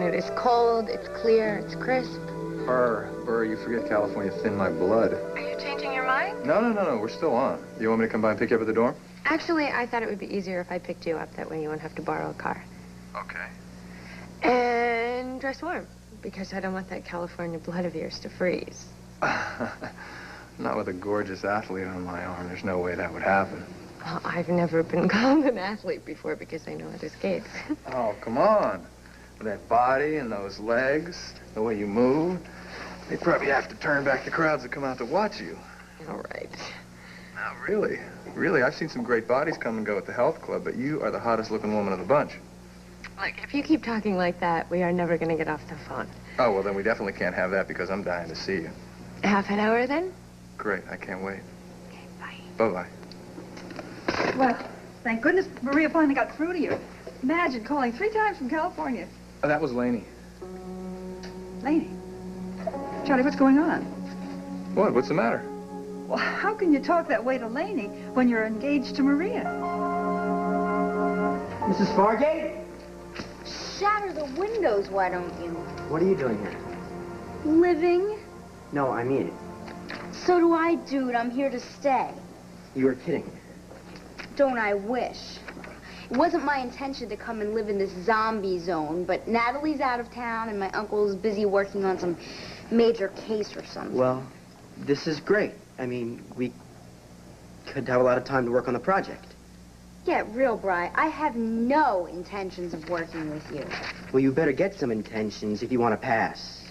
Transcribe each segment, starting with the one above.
It is cold, it's clear, it's crisp. Burr, you forget California thinned my blood. Are you changing your mind? No, we're still on. You want me to come by and pick you up at the dorm? Actually, I thought it would be easier if I picked you up. That way you wouldn't have to borrow a car. Okay. And dress warm, because I don't want that California blood of yours to freeze. Not with a gorgeous athlete on my arm. There's no way that would happen. Well, I've never been called an athlete before because I know how to skate. Oh, come on. With that body and those legs, the way you move, they probably have to turn back the crowds that come out to watch you. All right. No, really. Really, I've seen some great bodies come and go at the health club, but you are the hottest looking woman of the bunch. Look, if you keep talking like that, we are never going to get off the phone. Oh, well, then we definitely can't have that because I'm dying to see you. Half an hour, then? Great, I can't wait. Okay, bye. Bye-bye. Well, thank goodness Maria finally got through to you. Imagine calling 3 times from California. Oh, that was Laney. Laney. Charlie, what's going on? What? What's the matter? Well, how can you talk that way to Laney when you're engaged to Maria? Mrs. Fargate? Shatter the windows, why don't you? What are you doing here? Living? No, I mean it. So do I, dude. I'm here to stay. You were kidding. Don't I wish? It wasn't my intention to come and live in this zombie zone, but Natalie's out of town and my uncle's busy working on some major case or something. Well, this is great. I mean, we could have a lot of time to work on the project. Get real, Bri. I have no intentions of working with you. Well, you better get some intentions if you want to pass.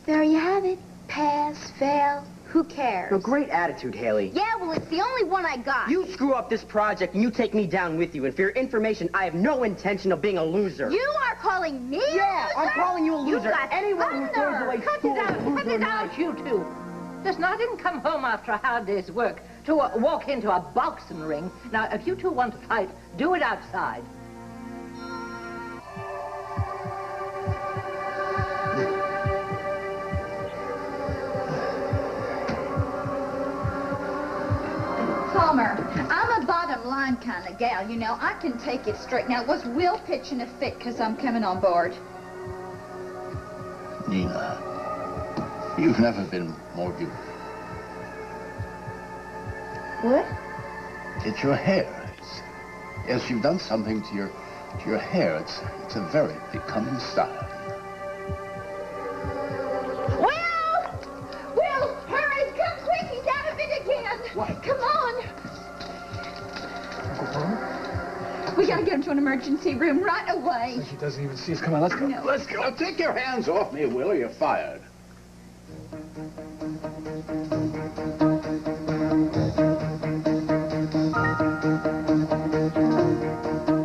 There you have it. Pass, fail, who cares? No, great attitude, Haley. Yeah, well, it's the only one I got. You screw up this project and you take me down with you. And for your information, I have no intention of being a loser. You are calling me a Yeah, loser? I'm calling you a loser. You got Anyone who throws away Cut school it out, is a cut loser it in my out, you two. Listen, I didn't come home after a hard day's work to walk into a boxing ring. Now, if you two want to fight, do it outside. Palmer, I'm a bottom line kind of gal, you know. I can take it straight. Now, was Will pitching a fit because I'm coming on board? Nina, you've never been more beautiful. What? It's your hair. Yes, you've done something to your hair. It's a very becoming style. Will, hurry, come quick, he's out of it again. What? Come on. We gotta get him to an emergency room right away. He doesn't even see us. Come on, let's go. No. Let's go. Now, take your hands off me, Will, or you're fired.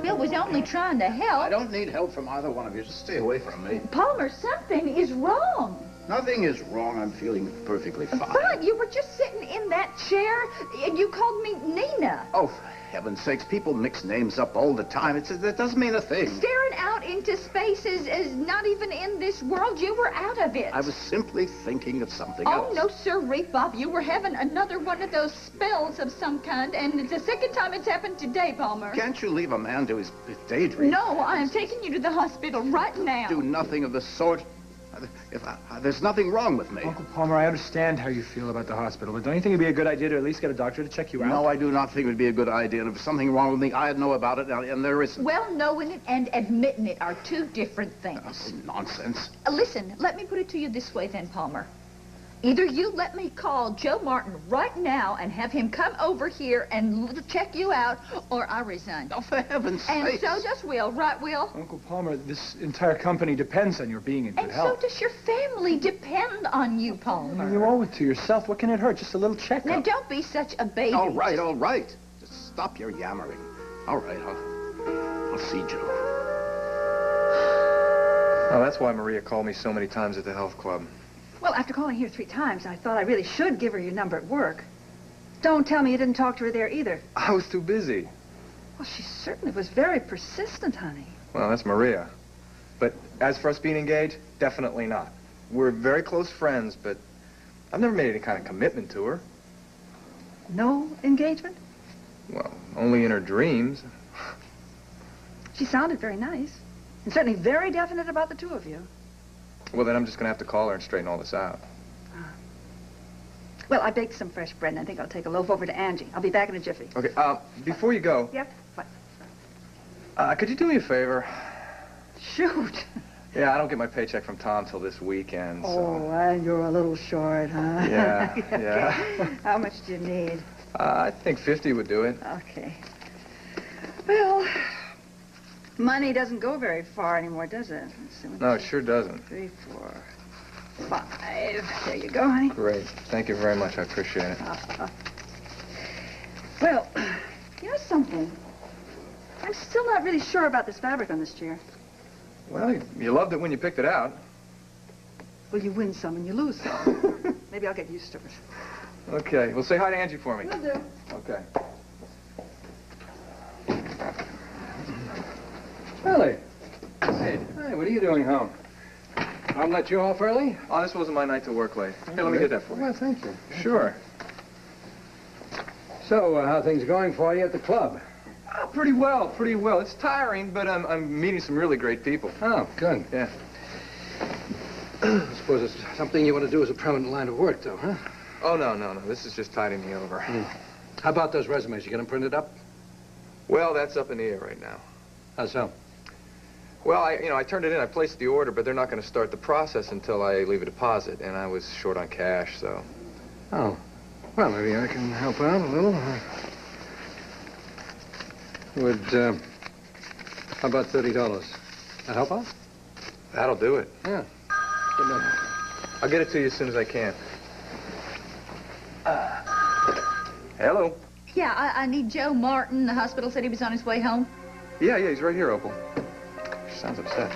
Bill was only trying to help. I don't need help from either one of you. Just stay away from me. Palmer, something is wrong. Nothing is wrong. I'm feeling perfectly fine. But you were just sitting in that chair and you called me Nina. Oh, for heaven's sakes, people mix names up all the time. That doesn't mean a thing. Staring out into space is not even in this world. You were out of it. I was simply thinking of something Oh, else. no, sirree, Bob. You were having another one of those spells of some kind, and it's the second time it's happened today, Palmer. Can't you leave a man to his daydream? No, I am taking you to the hospital right now. Do nothing of the sort. There's nothing wrong with me. Uncle Palmer, I understand how you feel about the hospital, but don't you think it'd be a good idea to at least get a doctor to check you out? No, I do not think it would be a good idea. And if something wrong with me, I'd know about it, and there isn't. Well, knowing it and admitting it are two different things. Nonsense. Listen, let me put it to you this way then, Palmer. Either you let me call Joe Martin right now and have him come over here and check you out, or I resign. Oh, for heaven's And sake. so does Will, right, Will? Uncle Palmer, this entire company depends on your being in good And health. so does your family depend on you, Palmer. You owe it to yourself. What can it hurt? Just a little checkup. Now, don't be such a baby. All right, all right. Just stop your yammering. All right, I'll see Joe. Oh, that's why Maria called me so many times at the health club. Well, after calling here 3 times, I thought I really should give her your number at work. Don't tell me you didn't talk to her there either. I was too busy. Well, she certainly was very persistent, honey. Well, that's Maria. But as for us being engaged, definitely not. We're very close friends, but I've never made any kind of commitment to her. No engagement? Well, only in her dreams. She sounded very nice. And certainly very definite about the two of you. Well, then I'm just going to have to call her and straighten all this out. Well, I baked some fresh bread, and I think I'll take a loaf over to Angie. I'll be back in a jiffy. Okay, before you go... Yep. What? Could you do me a favor? Shoot. Yeah, I don't get my paycheck from Tom till this weekend, so... Oh, you're a little short, huh? Yeah, Okay. yeah. How much do you need? I think 50 would do it. Okay. Well, money doesn't go very far anymore, does it? Let's see, No, it sure doesn't. 3, 4, 5. There you go, honey. Great. Thank you very much. I appreciate it. Well, you know something? I'm still not really sure about this fabric on this chair. Well, you loved it when you picked it out. Well, you win some and you lose some. Maybe I'll get used to it. Okay. Well, say hi to Angie for me. Will do. Okay. Ellie. Hey, what are you doing home? I'll let you off early? Oh, this wasn't my night to work late. Here, let me get that for you. Well, thank you. Sure. So, how are things going for you at the club? Oh, pretty well, pretty well. It's tiring, but I'm meeting some really great people. Oh, good. Yeah. I suppose it's something you want to do as a permanent line of work, though, huh? Oh, no. This is just tiding me over. How about those resumes? You get them printed up? Well, that's up in the air right now. How so? Well, I turned it in. I placed the order, but they're not going to start the process until I leave a deposit, and I was short on cash, so... Oh. Well, maybe I can help out a little. How about $30? That help out? That'll do it. Yeah. Good enough. I'll get it to you as soon as I can. Hello? Yeah, I need Joe Martin. The hospital said he was on his way home. Yeah, he's right here, Opal. She sounds upset.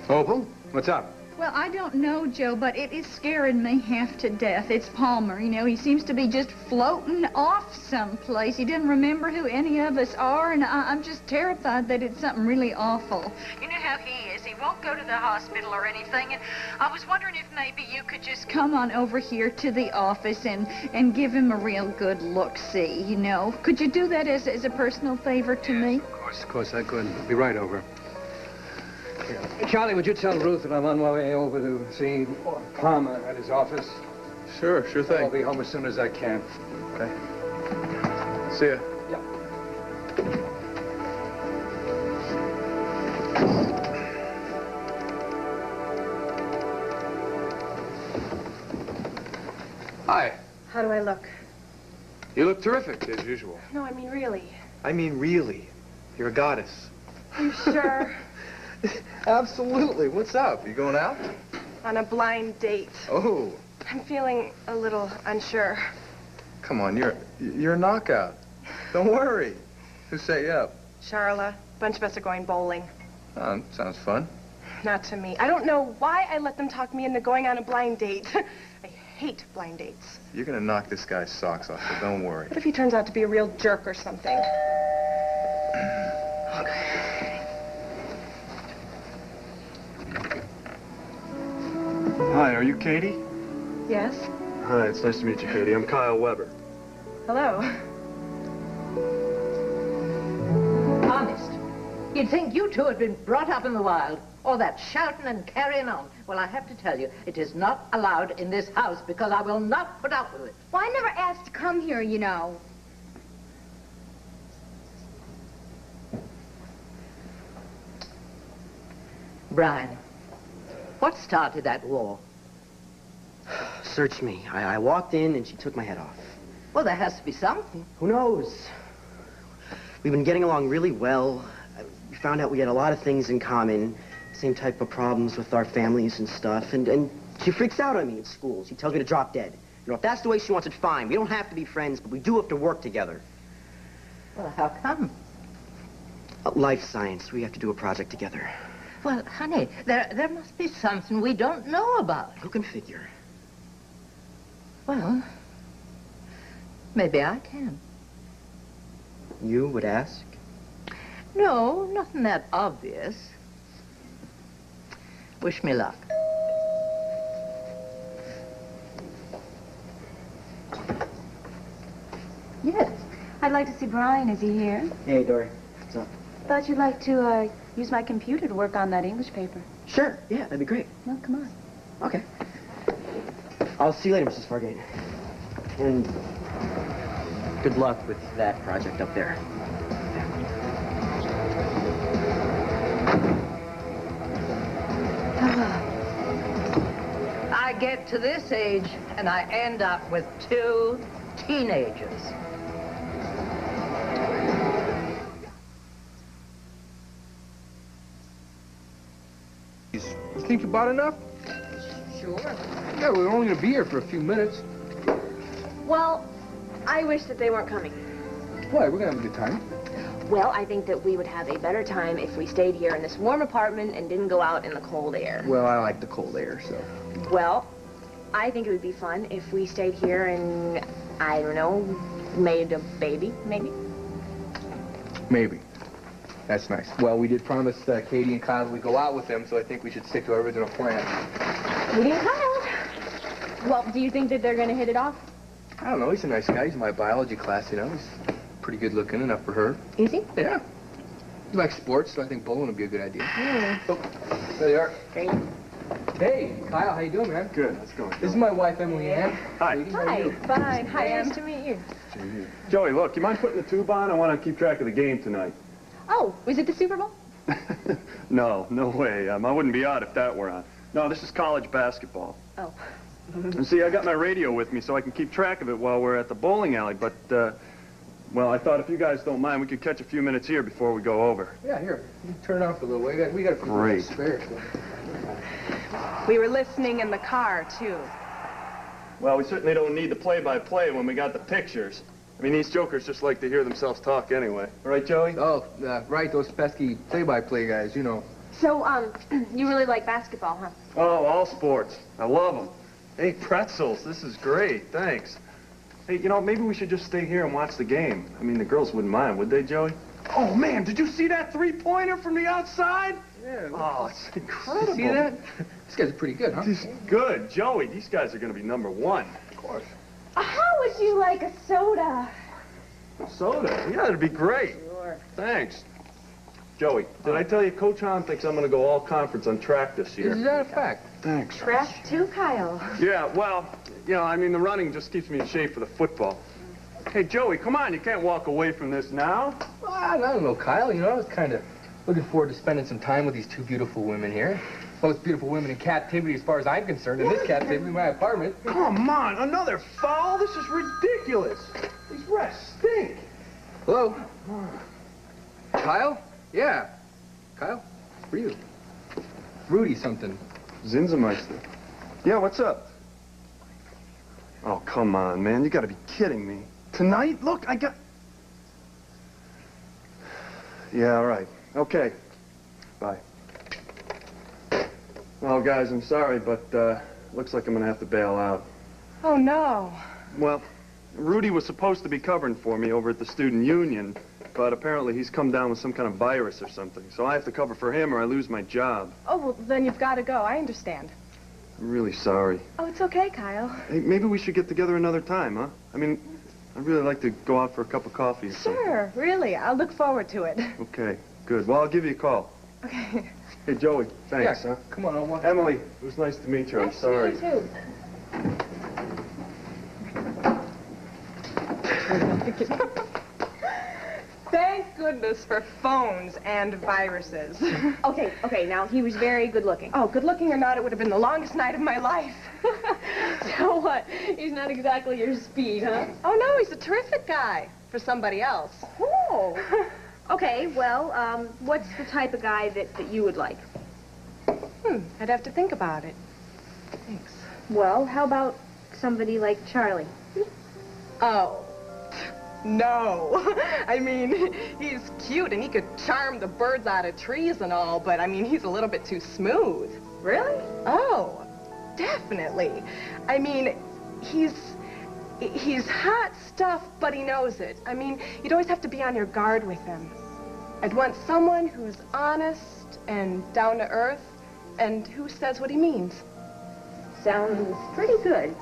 Opal? What's up? Well, I don't know, Joe, but it is scaring me half to death. It's Palmer, you know. He seems to be just floating off someplace. He doesn't remember who any of us are, and I'm just terrified that it's something really awful. You know how he is. He won't go to the hospital or anything, and I was wondering if maybe you could just come on over here to the office and give him a real good look-see, you know. Could you do that as a personal favor to me? Of course I could. I'll be right over. Charlie, would you tell Ruth that I'm on my way over to see Palmer at his office? Sure thing. I'll be home as soon as I can. Okay. See ya. Yeah. Hi. How do I look? You look terrific, as usual. No, I mean really. I mean, really. You're a goddess. Are you sure? Absolutely. What's up? You going out? On a blind date. Oh. I'm feeling a little unsure. Come on, you're a knockout. Don't worry. Who set you up? Charla, a bunch of us are going bowling. Oh, sounds fun. Not to me. I don't know why I let them talk me into going on a blind date. I hate blind dates. You're gonna knock this guy's socks off, so don't worry. What if he turns out to be a real jerk or something? Hi, are you Katie? Yes? Hi, it's nice to meet you, Katie. I'm Kyle Weber. Hello. Honest. You'd think you two had been brought up in the wild. All that shouting and carrying on. Well, I have to tell you, it is not allowed in this house because I will not put up with it. Well, I never asked to come here, you know. Brian, what started that war? Search me. I walked in and she took my head off. Well, there has to be something. Who knows? We've been getting along really well. We found out we had a lot of things in common. Same type of problems with our families and stuff. And she freaks out on me at school. She tells me to drop dead. You know, if that's the way she wants it, fine. We don't have to be friends, but we do have to work together. Well, how come? Life science. We have to do a project together. Well, honey, there must be something we don't know about. Who can figure? Well, maybe I can. You would ask? No, nothing that obvious. Wish me luck. Yes. I'd like to see Brian. Is he here? Hey, Dory. What's up? Thought you'd like to use my computer to work on that English paper. Sure, yeah, that'd be great. Well, come on. Okay. I'll see you later, Mrs. Fargate. And good luck with that project up there. I get to this age, and I end up with 2 teenagers. You think you bought enough? Sure. Yeah, we're only gonna be here for a few minutes. Well, I wish that they weren't coming. Why? We're gonna have a good time. Well, I think that we would have a better time if we stayed here in this warm apartment and didn't go out in the cold air. Well, I like the cold air, so. Well, I think it would be fun if we stayed here and, I don't know, made a baby, maybe. Maybe. That's nice. Well, we did promise Katie and Kyle that we'd go out with them, so I think we should stick to our original plan. Katie and Kyle. Well, do you think that they're going to hit it off? I don't know. He's a nice guy. He's in my biology class, you know. He's pretty good looking, enough for her. Is he? Yeah. He likes sports, so I think bowling would be a good idea. Oh, there you are. Great. Hey, Kyle, how you doing, man? Good. Let's go. This is my wife, Emily Ann. Hi. Hi. Fine. Hi, nice to meet you. Joey, look, you mind putting the tube on? I want to keep track of the game tonight. Oh, was it the Super Bowl? No way. I wouldn't be out if that were on. No, this is college basketball. Oh. And see, I got my radio with me so I can keep track of it while we're at the bowling alley, but, well, I thought if you guys don't mind, we could catch a few minutes here before we go over. Yeah, here. You can turn it off a little way. We got a few Great. minutes spare. So. We were listening in the car, too. Well, we certainly don't need the play-by-play when we got the pictures. I mean, these jokers just like to hear themselves talk anyway. Right, Joey? Oh, right, those pesky play-by-play guys, you know. So, you really like basketball, huh? Oh, all sports. I love them. Hey, pretzels, this is great. Thanks. Hey, you know, maybe we should just stay here and watch the game. I mean, the girls wouldn't mind, would they, Joey? Oh, man, did you see that three-pointer from the outside? Yeah. Oh, it's incredible. You see that? These guys are pretty good, huh? Good. Joey, these guys are going to be #1. Of course. How would you like a soda? Soda? Yeah, that'd be great. Sure. Thanks. Joey, did I tell you Coach Hahn thinks I'm going to go all-conference on track this year? Is that a fact? Thanks. Track too, Kyle. Yeah, well, you know, I mean, the running just keeps me in shape for the football. Hey, Joey, come on, you can't walk away from this now. Well, I don't know, Kyle. You know, I was kind of looking forward to spending some time with these 2 beautiful women here. Most beautiful women in captivity, as far as I'm concerned, in this captivity, in my apartment. Come on, another foul? This is ridiculous. These refs stink. Hello? Kyle? Yeah. Kyle? For you. Rudy something. Zinzemeister. Yeah, what's up? Oh, come on, man. You gotta be kidding me. Tonight? Look, I got... Yeah, all right. Okay. Bye. Well, guys, I'm sorry, but, looks like I'm gonna have to bail out. Oh, no. Well, Rudy was supposed to be covering for me over at the student union, but apparently he's come down with some kind of virus or something. So I have to cover for him or I lose my job. Oh, well, then you've got to go. I understand. I'm really sorry. Oh, it's okay, Kyle. Hey, maybe we should get together another time, huh? I mean, I'd really like to go out for a cup of coffee or something. Sure, really. I'll look forward to it. Okay, good. Well, I'll give you a call. Okay. Hey, Joey, thanks, Yeah, huh? come on, I'll walk. Emily, it was nice to meet you. I'm sorry. You too. Thank goodness for phones and viruses. Okay, now, he was very good looking. Oh, good looking or not, it would have been the longest night of my life. So what? He's not exactly your speed, huh? Oh, no, he's a terrific guy for somebody else. Oh. Okay, well, what's the type of guy that you would like? I'd have to think about it. Thanks. Well, how about somebody like Charlie? Oh. No. I mean, he's cute and he could charm the birds out of trees and all, but I mean, he's a little bit too smooth. Really? Oh, definitely. I mean, he's hot stuff, but he knows it. I mean, you'd always have to be on your guard with him. I'd want someone who's honest and down to earth and who says what he means. Sounds pretty good.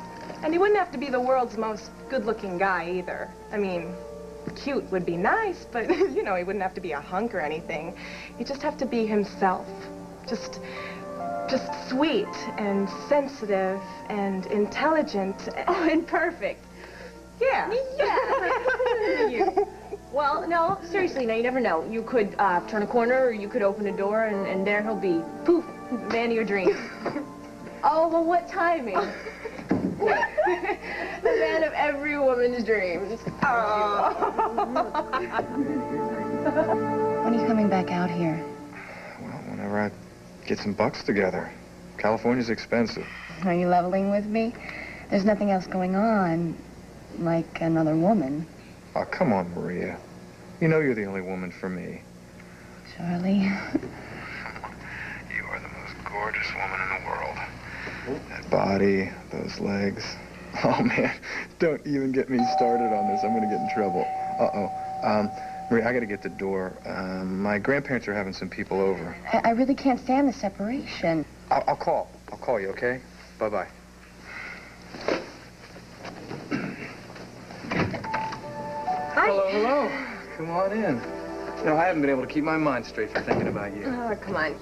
And he wouldn't have to be the world's most good-looking guy, either. I mean, cute would be nice, but, you know, he wouldn't have to be a hunk or anything. He'd just have to be himself. Just just sweet and sensitive and intelligent. Oh, and perfect. Yeah. Yeah. Well, no, seriously, now you never know. You could turn a corner or you could open a door and there he'll be. Poof, man of your dreams. Oh, well, what timing? The man of every woman's dreams. Oh. When are you coming back out here? Well, whenever I get some bucks together. California's expensive. Are you leveling with me? There's nothing else going on, like another woman. Oh, come on, Maria. You know you're the only woman for me. Charlie. You are the most gorgeous woman in the world. That body, those legs. Oh, man, don't even get me started on this. I'm going to get in trouble. Uh-oh. Maria, I got to get the door. My grandparents are having some people over. I really can't stand the separation. I'll call. I'll call you, okay? Bye-bye. Hello, hello. Come on in. You know, I haven't been able to keep my mind straight for thinking about you. Oh, come on.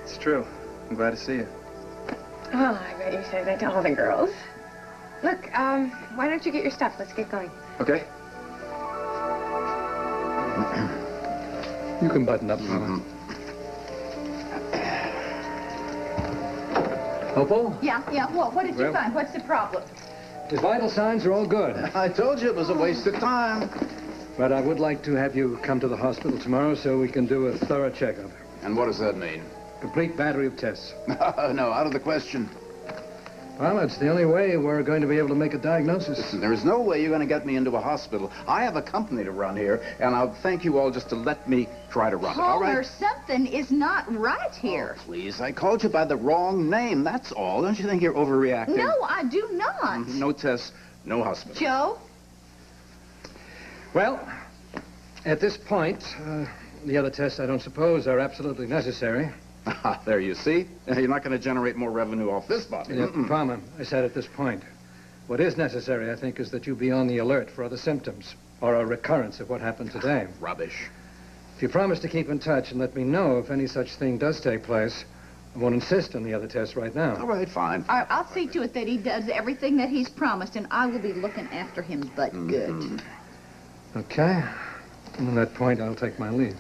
It's true. I'm glad to see you. Oh, I bet you say that to all the girls. Look, why don't you get your stuff? Let's get going. Okay. You can button up, Mama. Opal? Yeah. What did you find? What's the problem? The vital signs are all good. I told you it was a waste of time. But I would like to have you come to the hospital tomorrow so we can do a thorough checkup. And what does that mean? Complete battery of tests. No, out of the question. Well, it's the only way we're going to be able to make a diagnosis. Listen, there is no way you're going to get me into a hospital. I have a company to run here, and I'll thank you all just to let me try to run it, all Palmer, right? something is not right here. Oh, please, I called you by the wrong name, that's all. Don't you think you're overreacting? No, I do not. No tests, no hospital. Joe? Well, at this point, the other tests, I don't suppose, are absolutely necessary. There you see. You're not going to generate more revenue off this body. Palmer, I said at this point. What is necessary, I think, is that you be on the alert for other symptoms or a recurrence of what happened today. Rubbish. If you promise to keep in touch and let me know if any such thing does take place, I won't insist on the other tests right now. All right, fine. All right, I'll see to it that he does everything that he's promised, and I will be looking after him, but good. Okay. And on that point, I'll take my leave.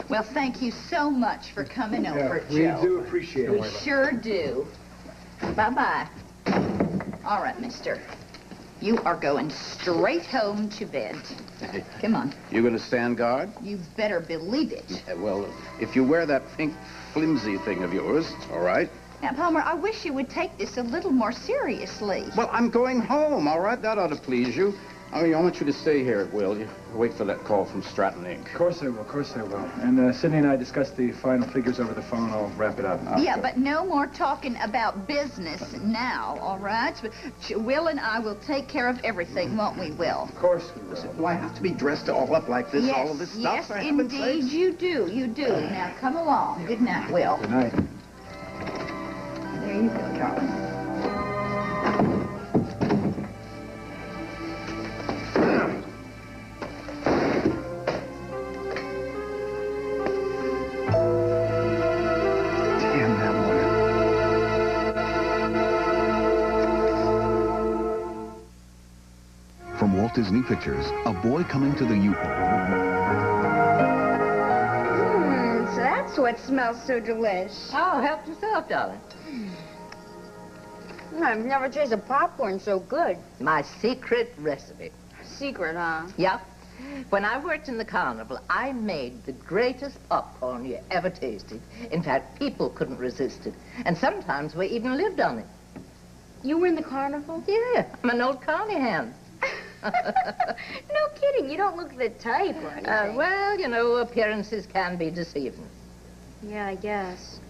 Well, thank you so much for coming over, Joe. We do appreciate it. We sure do. Bye-bye. All right, mister. You are going straight home to bed. Hey, come on. You going to stand guard? You better believe it. Yeah, well, if you wear that pink flimsy thing of yours, it's all right. Now, Palmer, I wish you would take this a little more seriously. Well, I'm going home, all right? That ought to please you. I mean, I want you to stay here, Will. You wait for that call from Stratton Inc. Of course I will, of course I will. And Sidney and I discussed the final figures over the phone. I'll wrap it up. Yeah, but no more talking about business now, all right? Will and I will take care of everything, won't we, Will? Of course we will. Do I have to be dressed all up like this, yes, all of this stuff? Yes, indeed you do, you do. Now, come along. Good night, Will. Good night. There you go, darling. From Walt Disney Pictures, A Boy Coming to the So that's what smells so delish. Oh, help yourself, darling. I've never tasted popcorn so good. My secret recipe. Secret, huh? Yep. When I worked in the carnival, I made the greatest popcorn you ever tasted. In fact, people couldn't resist it. And sometimes we even lived on it. You were in the carnival? Yeah, I'm an old carny hand. No kidding. You don't look the type or anything. Well, you know, appearances can be deceiving. Yeah, I guess.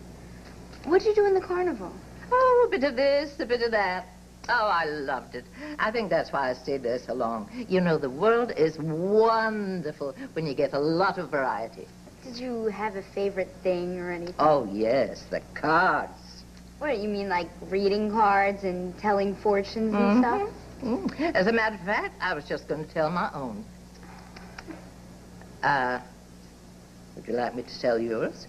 What'd you do in the carnival? Oh, a bit of this, a bit of that. Oh, I loved it. I think that's why I stayed there so long. You know, the world is wonderful when you get a lot of variety. Did you have a favorite thing or anything? Oh, yes, the cards. What, you mean like reading cards and telling fortunes and stuff? As a matter of fact, I was just going to tell my own. Would you like me to tell yours?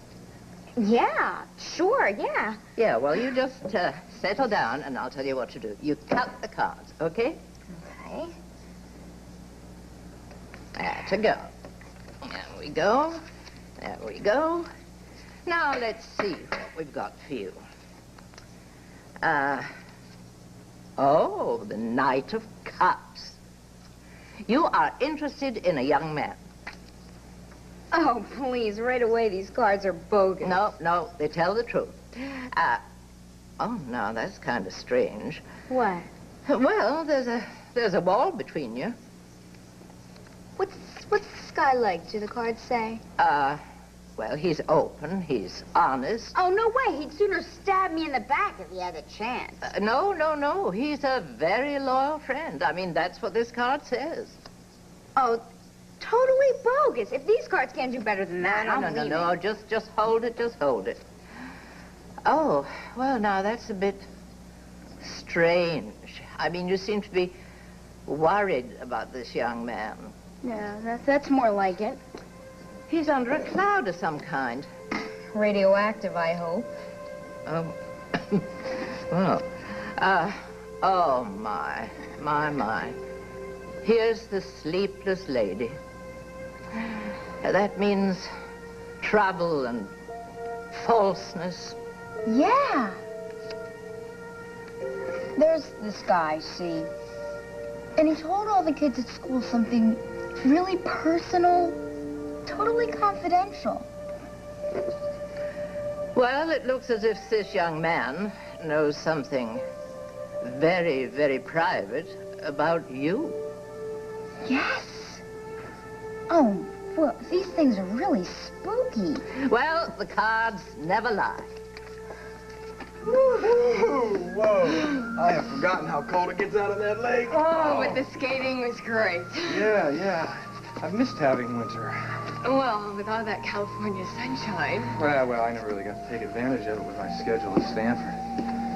Yeah, sure, yeah. Yeah, well, you just settle down, and I'll tell you what to do. You cut the cards, okay? Okay. There to go. There we go. There we go. Now, let's see what we've got for you. Oh, the Knight of Cups. You are interested in a young man. Oh, please, right away, these cards are bogus. No, they tell the truth. Oh, no, that's kind of strange. What? Well, there's a wall between you. What's this guy like, do the cards say? Well, he's open, he's honest. Oh, no way, he'd sooner stab me in the back if he had a chance. No, he's a very loyal friend. I mean, that's what this card says. Oh, totally bogus. If these cards can't do better than that, No, just hold it, just hold it. Oh, well, now, that's a bit strange. I mean, you seem to be worried about this young man. Yeah, that's more like it. He's under a cloud of some kind. Radioactive, I hope. Oh, well, oh, my. Here's the sleepless lady. That means trouble and falseness. Yeah. There's this guy, see? And he told all the kids at school something really personal, totally confidential. Well, it looks as if this young man knows something very, very private about you. Yes. Oh, well, these things are really spooky. Well, the cards never lie. Whoa. I have forgotten how cold it gets out of that lake. Oh, but the skating was great. Yeah. I've missed having winter. Well, with all that California sunshine. Well, I never really got to take advantage of it with my schedule at Stanford.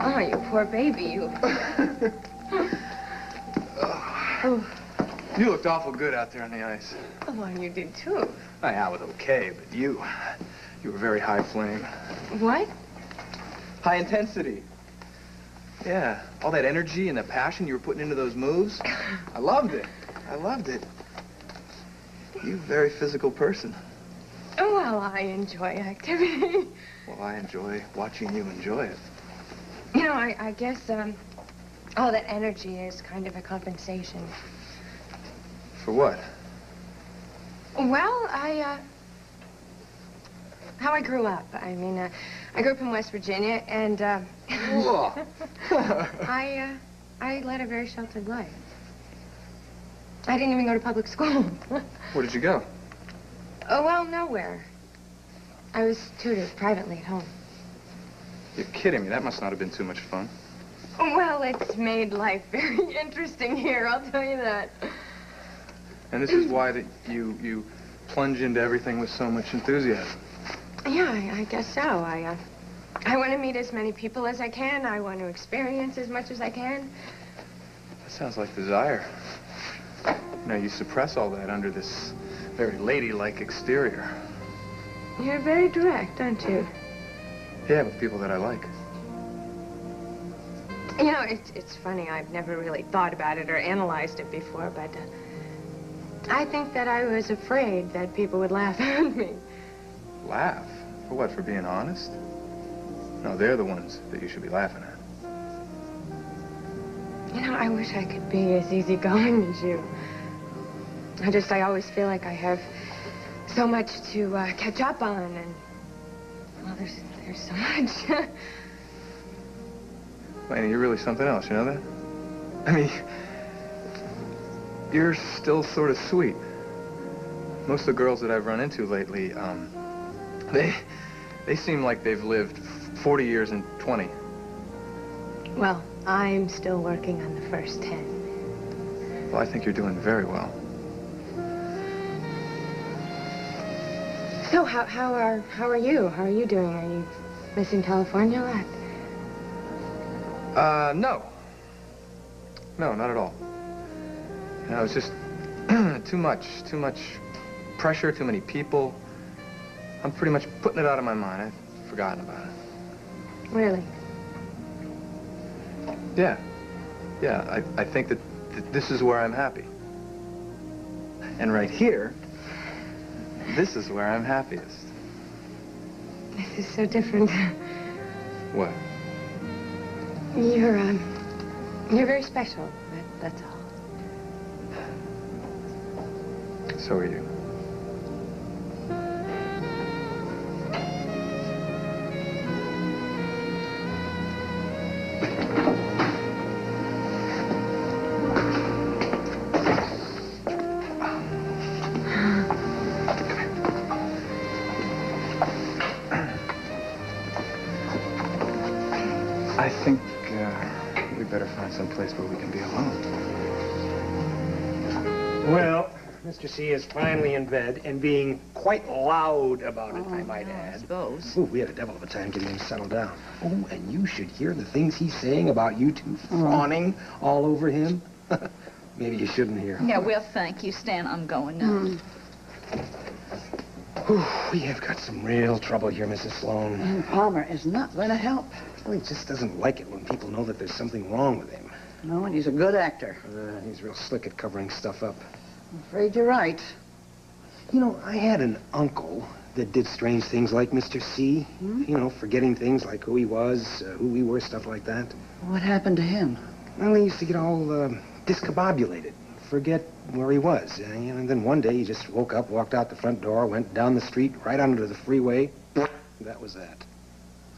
Oh, you poor baby, you. Oh. You looked awful good out there on the ice. Oh, well, you did too. I was okay, but you were very high flame. What? High intensity. Yeah, all that energy and that passion you were putting into those moves. I loved it. You're a very physical person. Oh, well, I enjoy activity. Well, I enjoy watching you enjoy it. You know, I guess, all that energy is kind of a compensation. For what? Well, how I grew up. I mean, I grew up in West Virginia, and, I led a very sheltered life. I didn't even go to public school. Where did you go? Oh, well, nowhere. I was tutored privately at home. You're kidding me. That must not have been too much fun. Well, it's made life very interesting here, I'll tell you that. And this is why that you plunge into everything with so much enthusiasm. Yeah, I guess so. I want to meet as many people as I can. I want to experience as much as I can. That sounds like desire. You know, you suppress all that under this very ladylike exterior. You're very direct, aren't you? Yeah, with people that I like. You know, it's funny. I've never really thought about it or analyzed it before, but I think that I was afraid that people would laugh at me. Laugh? For what, for being honest? No, they're the ones that you should be laughing at. You know, I wish I could be as easygoing as you. I always feel like I have so much to catch up on, and, well, there's so much. Laney, you're really something else, you know that? I mean, you're still sort of sweet. Most of the girls that I've run into lately, they seem like they've lived 40 years and 20. Well, I'm still working on the first 10. Well, I think you're doing very well. So, how are you? How are you doing? Are you missing California a lot? No. No, not at all. You know, it's just too much pressure, too many people. I'm pretty much putting it out of my mind. forgotten about it. Really? Yeah. Yeah, I think that this is where I'm happy. And right here, this is where I'm happiest. This is so different. What? You're very special. That's all. So are you. I think we better find some place where we can be alone. Well, Mr. C is finally in bed and being quite loud about it, I might add. I suppose. Ooh, we had a devil of a time getting him settled down. Oh, and you should hear the things he's saying about you two fawning all over him. Maybe you shouldn't hear. Yeah, well, thank you, Stan. I'm going now. Whew, we have got some real trouble here, Mrs. Sloan. And Palmer is not going to help. Well, he just doesn't like it when people know that there's something wrong with him. No, and he's a good actor. He's real slick at covering stuff up. I'm afraid you're right. You know, I had an uncle that did strange things like Mr. C. You know, forgetting things like who he was, who we were, stuff like that. What happened to him? Well, he used to get all discombobulated, forget where he was. And then one day he just woke up, walked out the front door, went down the street, right onto the freeway. That was that.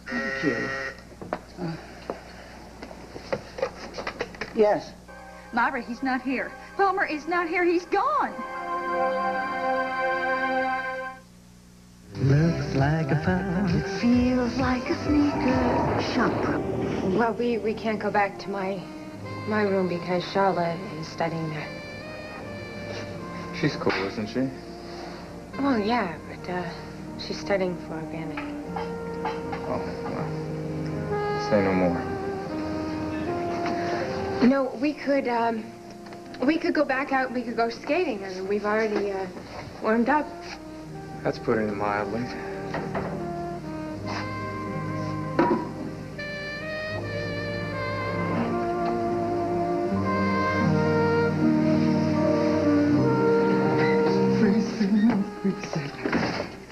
Thank you. Yes. Myra, he's not here. Palmer is not here. He's gone. Looks like a phone. It feels like a sneaker shop. Well, we can't go back to my room because Charlotte is studying there. She's cool, isn't she? Well, yeah, but she's studying for organic. Oh, well. Say no more. You know, we could go back out. We could go skating. I mean, we've already warmed up. That's putting it mildly.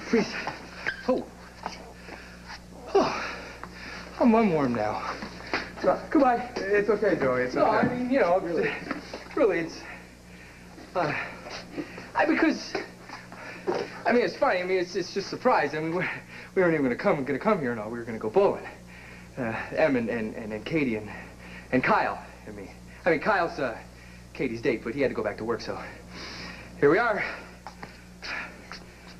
Freeze. Oh. I'm warm now. Goodbye. It's okay, Joey. It's okay. No, I mean, you know, really, it's... because... I mean, it's funny. I mean, it's just a surprise. I mean, we weren't even gonna come here and all. We were gonna go bowling. Em and Katie and Kyle and me. I mean, Kyle's Katie's date, but he had to go back to work, so here we are.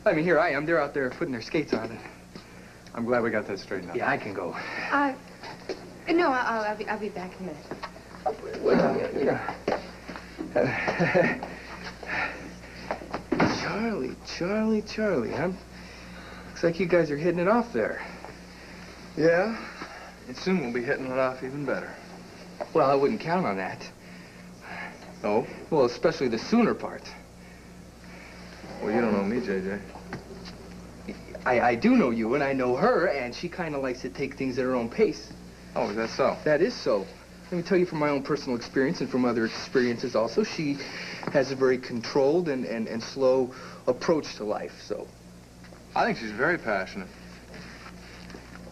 I mean, here I am. They're out there putting their skates on. And I'm glad we got that straightened out. yeah, I can go. No, I'll be back in a minute. Charlie, huh? Looks like you guys are hitting it off there. Yeah? And soon we'll be hitting it off even better. Well, I wouldn't count on that. Oh? Well, especially the sooner part. Well, you don't know me, JJ. I do know you, and I know her, and she kind of likes to take things at her own pace. Oh, is that so? That is so. Let me tell you from my own personal experience and from other experiences also, she has a very controlled and slow approach to life, so. I think she's very passionate.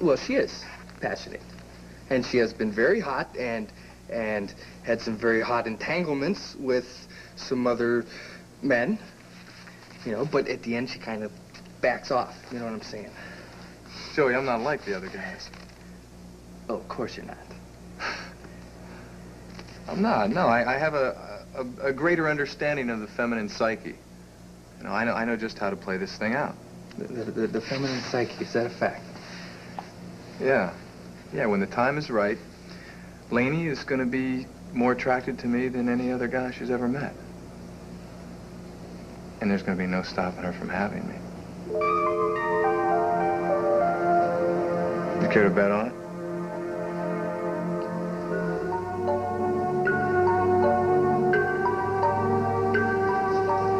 Well, she is passionate. And she has been very hot and had some very hot entanglements with some other men, you know, but at the end she kind of backs off, you know what I'm saying? Joey, I'm not like the other guys. Oh, of course you're not. I'm not, no. I have a greater understanding of the feminine psyche. You know, I know just how to play this thing out. The feminine psyche, is that a fact? Yeah. Yeah, when the time is right, Lainey is going to be more attracted to me than any other guy she's ever met. And there's going to be no stopping her from having me. You care to bet on it?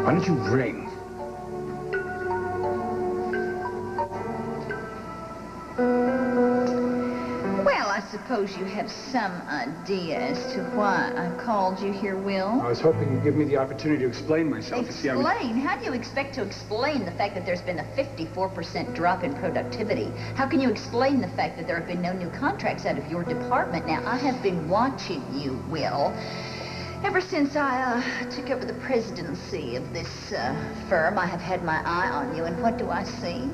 Why don't you ring? suppose you have some idea as to why I called you here, Will. I was hoping you'd give me the opportunity to explain myself. You see, Explain? How do you expect to explain the fact that there's been a 54% drop in productivity? How can you explain the fact that there have been no new contracts out of your department? Now, I have been watching you, Will, ever since I took over the presidency of this firm. I have had my eye on you, and what do I see?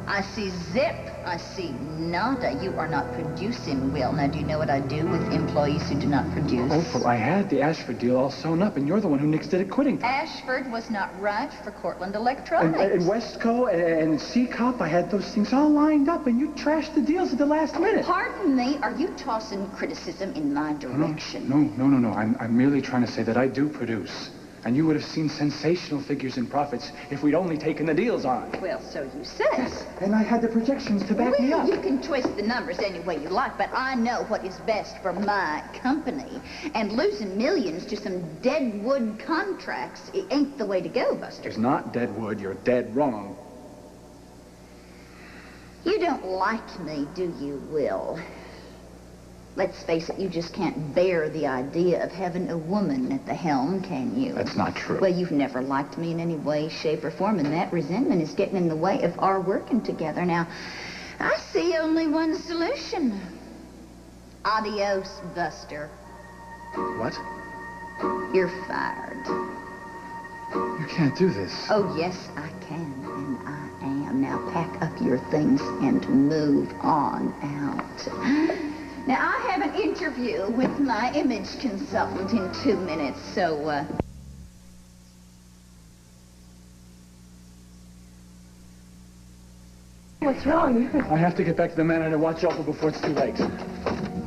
I see zip. I see nada. You are not producing, Will. Now, do you know what I do with employees who do not produce? Oh, well, I had the Ashford deal all sewn up, and you're the one who nixed it at quitting. Ashford was not right for Cortland Electronics. And Westco and C-Cop, I had those things all lined up, and you trashed the deals at the last minute. Pardon me, are you tossing criticism in my direction? No. I'm merely trying to say that I do produce. And you would have seen sensational figures in profits if we'd only taken the deals on. Well, so you say. Yes, and I had the projections to back me up. You can twist the numbers any way you like, but I know what is best for my company. And losing millions to some dead wood contracts, it ain't the way to go, Buster. It's not dead wood. You're dead wrong. You don't like me, do you, Will? Let's face it, you just can't bear the idea of having a woman at the helm, can you? That's not true. Well, you've never liked me in any way, shape, or form, and that resentment is getting in the way of our working together. Now, I see only one solution. Adios, Buster. What? You're fired. You can't do this. Oh, yes, I can, and I am. Now, pack up your things and move on out. Now, I have an interview with my image consultant in 2 minutes, so, What's wrong? I have to get back to the manor to watch over before it's too late.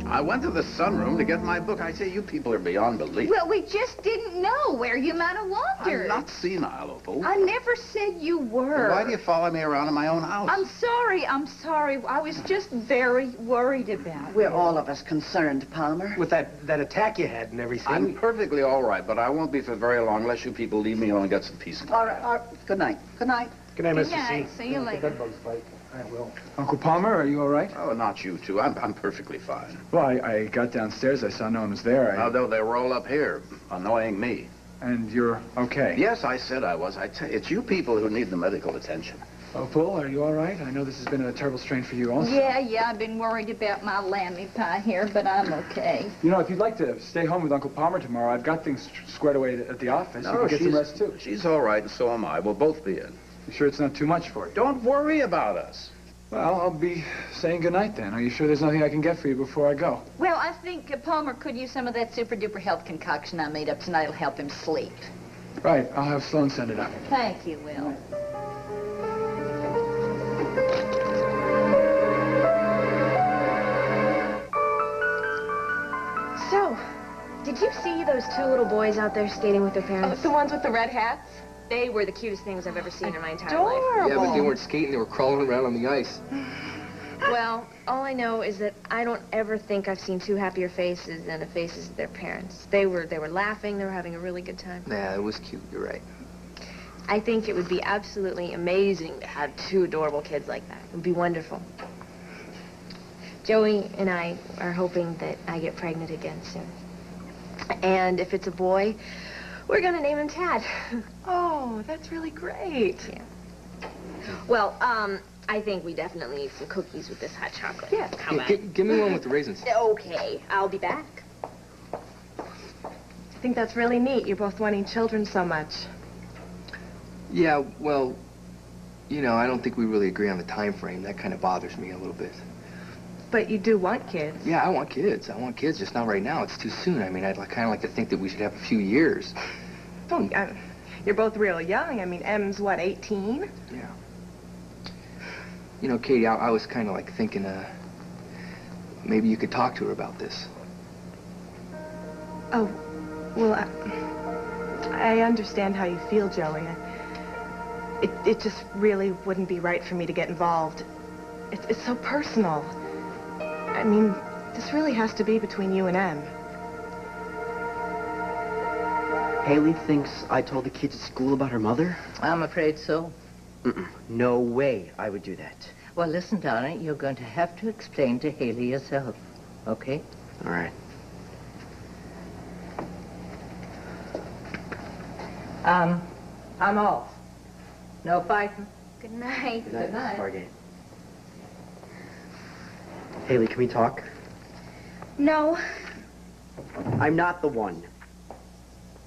I went to the sunroom to get my book. I say, you people are beyond belief. Well, we just didn't know where you might have wandered. I'm not senile, Opal. I never said you were. Why do you follow me around in my own house? I'm sorry. I was just very worried about it. We're all of us concerned, Palmer. With that attack you had and everything. I'm perfectly all right, but I won't be for very long unless you people leave me alone and get some peace and All right. Good night. Good night. Good night, Good Mr. night. C. See you later. Bedbugs bite. I will. Uncle Palmer, are you all right? Oh, not you two. I'm perfectly fine. Well, I got downstairs. I saw no one was there. Now, though, they roll up here, annoying me. And you're okay? Yes, I said I was. I tell you, it's you people who need the medical attention. Opal, are you all right? I know this has been a terrible strain for you also. Yeah, I've been worried about my lammy pie here, but I'm okay. You know, if you'd like to stay home with Uncle Palmer tomorrow, I've got things squared away at the office. You can get some rest, too. She's all right, and so am I. We'll both be in. You sure it's not too much for you? Don't worry about us. Well, I'll be saying goodnight then. Are you sure there's nothing I can get for you before I go? Well, I think Palmer could use some of that super-duper health concoction I made up tonight. It'll help him sleep. Right. I'll have Sloan send it up. Thank you, Will. So, did you see those two little boys out there skating with their parents? The ones with the red hats? They were the cutest things I've ever seen in my entire life. Yeah, but they weren't skating. They were crawling around on the ice. Well, all I know is that I don't ever think I've seen two happier faces than the faces of their parents. They were laughing. They were having a really good time. Yeah, it was cute. You're right. I think it would be absolutely amazing to have two adorable kids like that. It would be wonderful. Joey and I are hoping that I get pregnant again soon. And if it's a boy, we're going to name him Tad. Oh, that's really great. Yeah. Well, I think we definitely need some cookies with this hot chocolate. Yeah. How about Give me one with the raisins. Okay, I'll be back. I think that's really neat. You're both wanting children so much. Yeah, well, you know, I don't think we really agree on the time frame. That kind of bothers me a little bit. But you do want kids. Yeah, I want kids. I want kids, just not right now. It's too soon. I mean, I'd kind of like to think that we should have a few years. Oh, you're both real young. I mean, M's, what, 18? Yeah. You know, Katie, I was kind of like thinking, maybe you could talk to her about this. Oh, well, I understand how you feel, Joey. It just really wouldn't be right for me to get involved. It's so personal. I mean, this really has to be between you and Em. Haley thinks I told the kids at school about her mother? I'm afraid so. No way I would do that. Well, listen, darling, you're going to have to explain to Haley yourself. Okay. All right. I'm off. No fighting. Good night. Good night, Mrs. Fargate. Haley, can we talk? No, I'm not the one.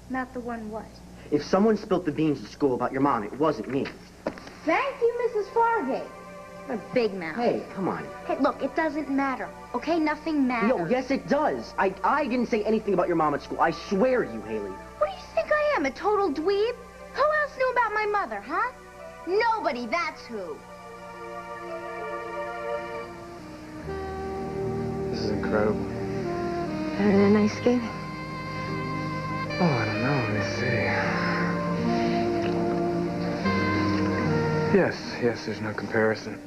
not the one what? If someone spilt the beans at school about your mom, it wasn't me. Thank you, Mrs. Fargate. A big mouth. Hey, come on. Hey, look, it doesn't matter, okay? Nothing matters. Yo, yes, it does. I didn't say anything about your mom at school. I swear to you, Haley. What do you think I am, a total dweeb? Who else knew about my mother, huh? Nobody, that's who. This is incredible. Better than ice skating? Oh, I don't know. Let me see. Yes, there's no comparison.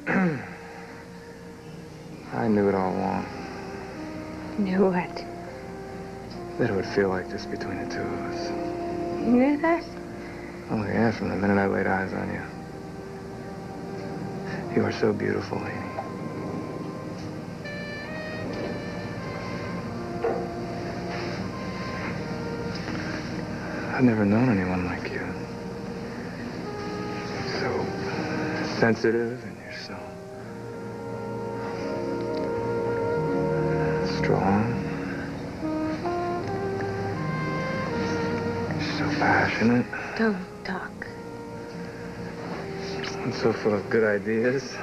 I knew it all along. Knew what? That it would feel like this between the two of us. You knew that? Oh, yeah, from the minute I laid eyes on you. You are so beautiful, Lainey. I've never known anyone like you. You're so sensitive, and you're so strong. You're so passionate. Don't talk. And so full of good ideas.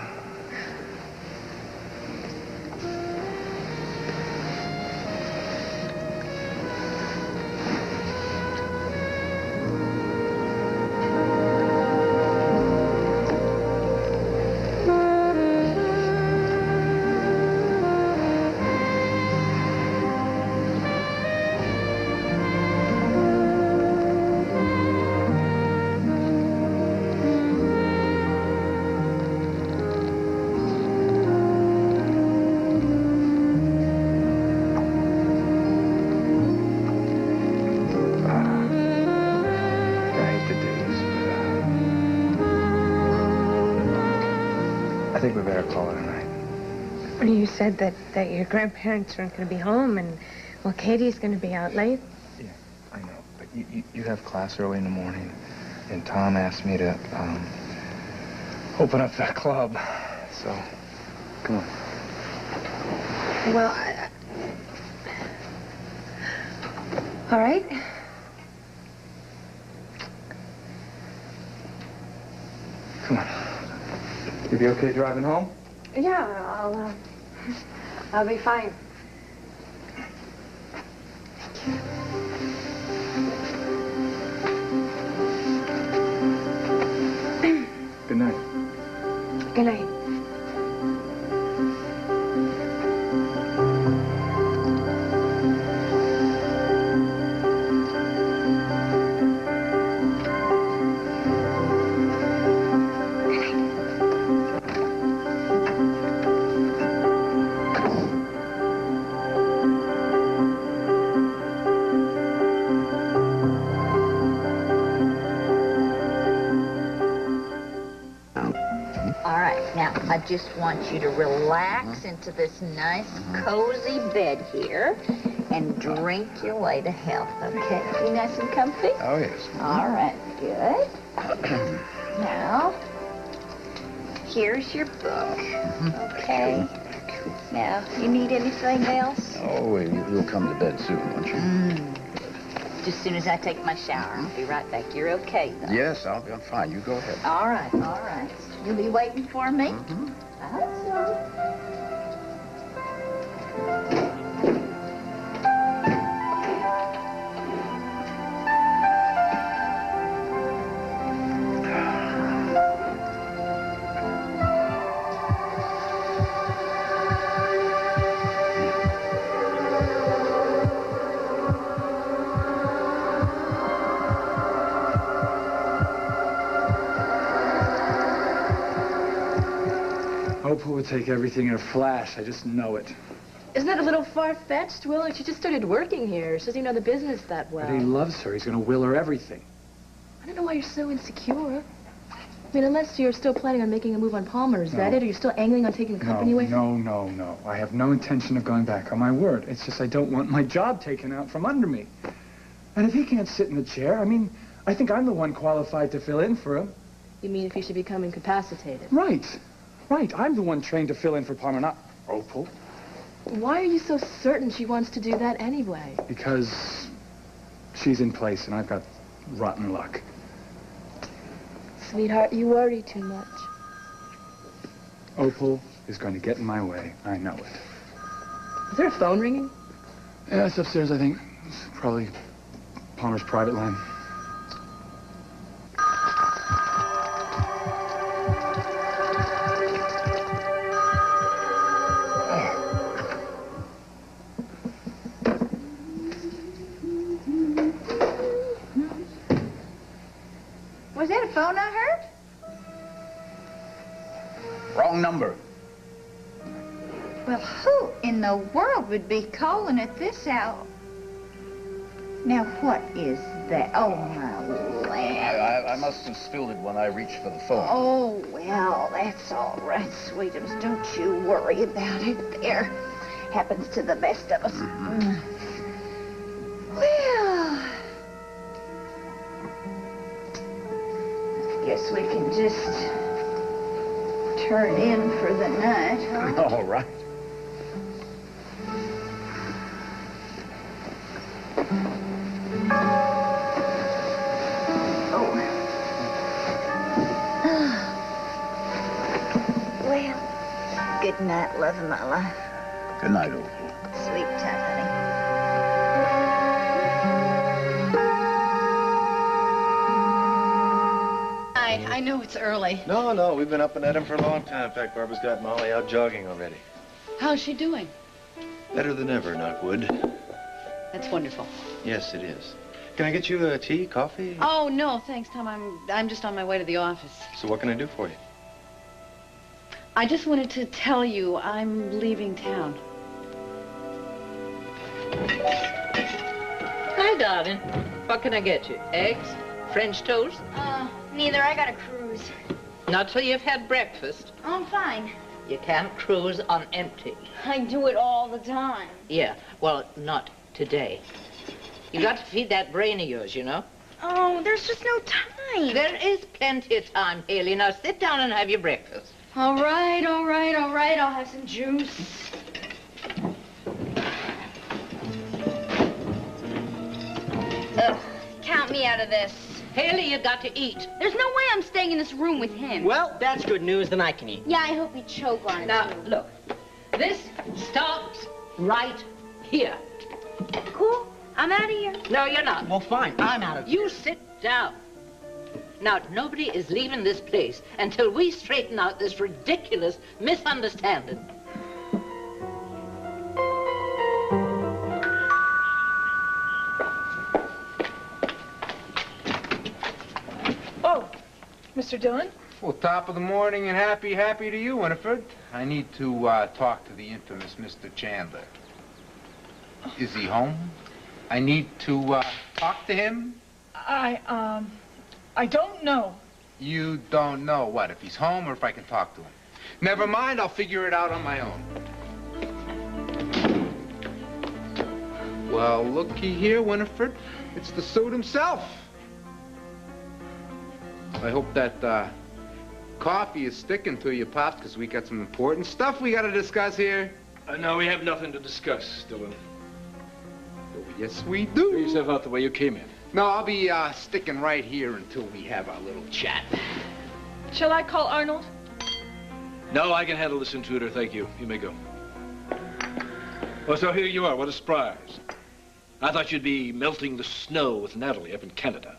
I think we better call it a night. You said that your grandparents weren't going to be home, and, well, Katie's going to be out late. Yeah, I know. But you have class early in the morning, and Tom asked me to, open up that club. So, come on. Well, all right. Come on. You be okay driving home? Yeah, I'll be fine. Good night. Good night. Now, I just want you to relax into this nice, cozy bed here and drink your way to health, okay? You nice and comfy? Oh, yes. All right, good. Now, here's your book, okay? Now, you need anything else? Oh, you'll come to bed soon, won't you? Just as soon as I take my shower. I'll be right back. You're okay, though? Yes, I'm fine. You go ahead. All right, all right. You'll be waiting for me? That's all. Opal would take everything in a flash. I just know it. Isn't that a little far-fetched, Will? She just started working here. She doesn't even know the business that well. But he loves her. He's going to will her everything. I don't know why you're so insecure. I mean, unless you're still planning on making a move on Palmer, is that it? Or you're still angling on taking the company away from No. I have no intention of going back, on my word. It's just I don't want my job taken out from under me. And if he can't sit in the chair, I mean, I think I'm the one qualified to fill in for him. You mean if you should become incapacitated? Right. I'm the one trained to fill in for Palmer, not Opal. Why are you so certain she wants to do that anyway? Because she's in place and I've got rotten luck. Sweetheart, you worry too much. Opal is going to get in my way. I know it. Is there a phone ringing? Yeah, it's upstairs, I think. It's probably Palmer's private line. Was that a phone I heard? Wrong number. Well, who in the world would be calling at this hour? Now, what is that? Oh, my land. I must have spilled it when I reached for the phone. Oh, well, that's all right, sweetums. Don't you worry about it. There. Happens to the best of us. Well, guess we can just turn in for the night, huh? All right. Well, good night, love of my life. Good night, Opal. Sleep tight, honey. I know it's early. No, we've been up and at him for a long time. In fact, Barbara's got Molly out jogging already. How's she doing? Better than ever, knock wood. That's wonderful. Yes, it is. Can I get you a tea, coffee? Oh, no, thanks, Tom. I'm just on my way to the office. So what can I do for you? I just wanted to tell you I'm leaving town. Hi, darling. What can I get you? Eggs? French toast? Neither. I got a cruise. Not till you've had breakfast. I'm fine. You can't cruise on empty. I do it all the time. Yeah, well, not today. You got to feed that brain of yours, you know? Oh, there's just no time. There is plenty of time, Haley. Now sit down and have your breakfast. All right. I'll have some juice. Ugh, count me out of this. Haley, you got to eat. There's no way I'm staying in this room with him. Well, that's good news, then I can eat. Yeah, I hope you choke on it. Now, too. look. This stops right here. Cool. I'm out of here. No, you're not. Well, fine. I'm out of here. You sit down. Now, nobody is leaving this place until we straighten out this ridiculous misunderstanding. Oh, Mr. Dillon? Well, top of the morning and happy to you, Winifred. I need to talk to the infamous Mr. Chandler. Is he home? I need to talk to him. I don't know. You don't know what, if he's home or if I can talk to him. Never mind, I'll figure it out on my own. Well, looky here, Winifred. It's the suit himself. I hope that coffee is sticking to you, Pops, because we got some important stuff we got to discuss here. No, we have nothing to discuss, Dillon. Oh, yes, we do. Get yourself out the way you came in. No, I'll be sticking right here until we have our little chat. Shall I call Arnold? No, I can handle this intruder, thank you. You may go. Well, so here you are. What a surprise. I thought you'd be melting the snow with Natalie up in Canada.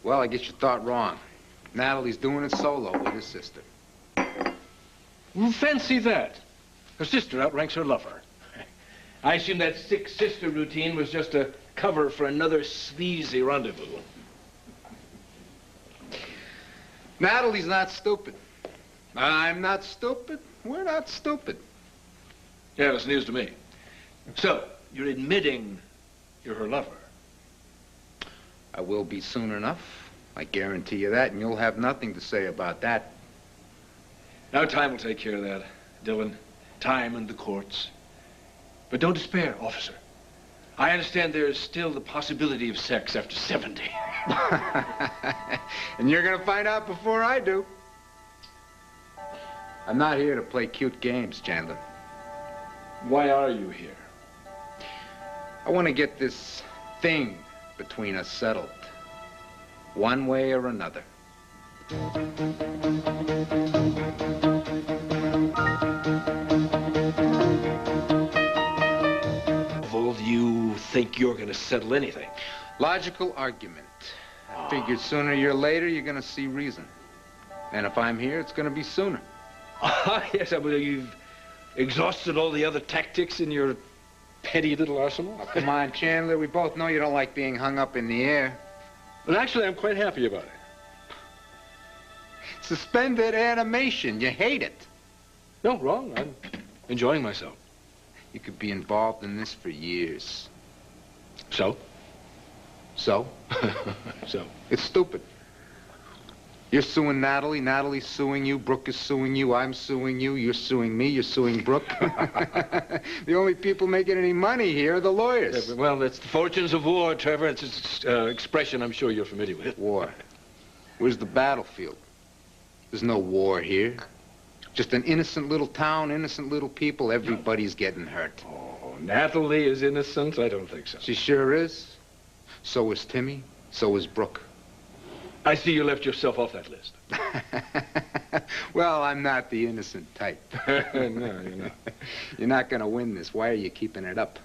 Well, I guess you thought wrong. Natalie's doing it solo with her sister. Fancy that. Her sister outranks her lover. I assume that sick-sister routine was just a cover for another sleazy rendezvous. Natalie's not stupid. I'm not stupid. We're not stupid. Yeah, that's news to me. So, you're admitting you're her lover? I will be soon enough. I guarantee you that, and you'll have nothing to say about that. Now time will take care of that, Dillon. Time and the courts. But don't despair, officer. I understand there's still the possibility of sex after 70. And you're gonna find out before I do. I'm not here to play cute games, Chandler. Why are you here? I want to get this thing between us settled. One way or another. Well, you think you're going to settle anything? Logical argument. I figured sooner or later you're going to see reason. And if I'm here, it's going to be sooner. Yes, I believe you've exhausted all the other tactics in your petty little arsenal. Oh, come on, Chandler. We both know you don't like being hung up in the air. But actually, I'm quite happy about it. Suspended animation. You hate it. No, wrong. I'm enjoying myself. You could be involved in this for years. So? So? So? It's stupid. You're suing Natalie, Natalie's suing you, Brooke is suing you, I'm suing you, you're suing me, you're suing Brooke. The only people making any money here are the lawyers. Yeah, well, it's the fortunes of war, Trevor. It's an expression I'm sure you're familiar with. War. Where's the battlefield? There's no war here. Just an innocent little town, innocent little people. Everybody's getting hurt. Oh, Natalie is innocent? I don't think so. She sure is. So is Timmy. So is Brooke. I see you left yourself off that list. Well, I'm not the innocent type. No, you're not. You're not going to win this. Why are you keeping it up?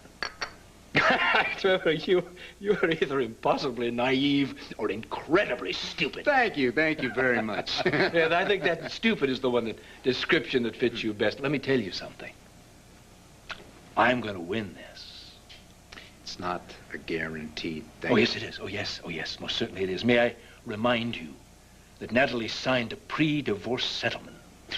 Trevor, you're either impossibly naive or incredibly stupid. Thank you very much. Yeah, I think that stupid is the one description that fits you best. Let me tell you something. I'm going to win this. It's not a guaranteed thing. Oh, yes, it is. Oh, yes, most certainly it is. May I remind you that Natalie signed a pre-divorce settlement?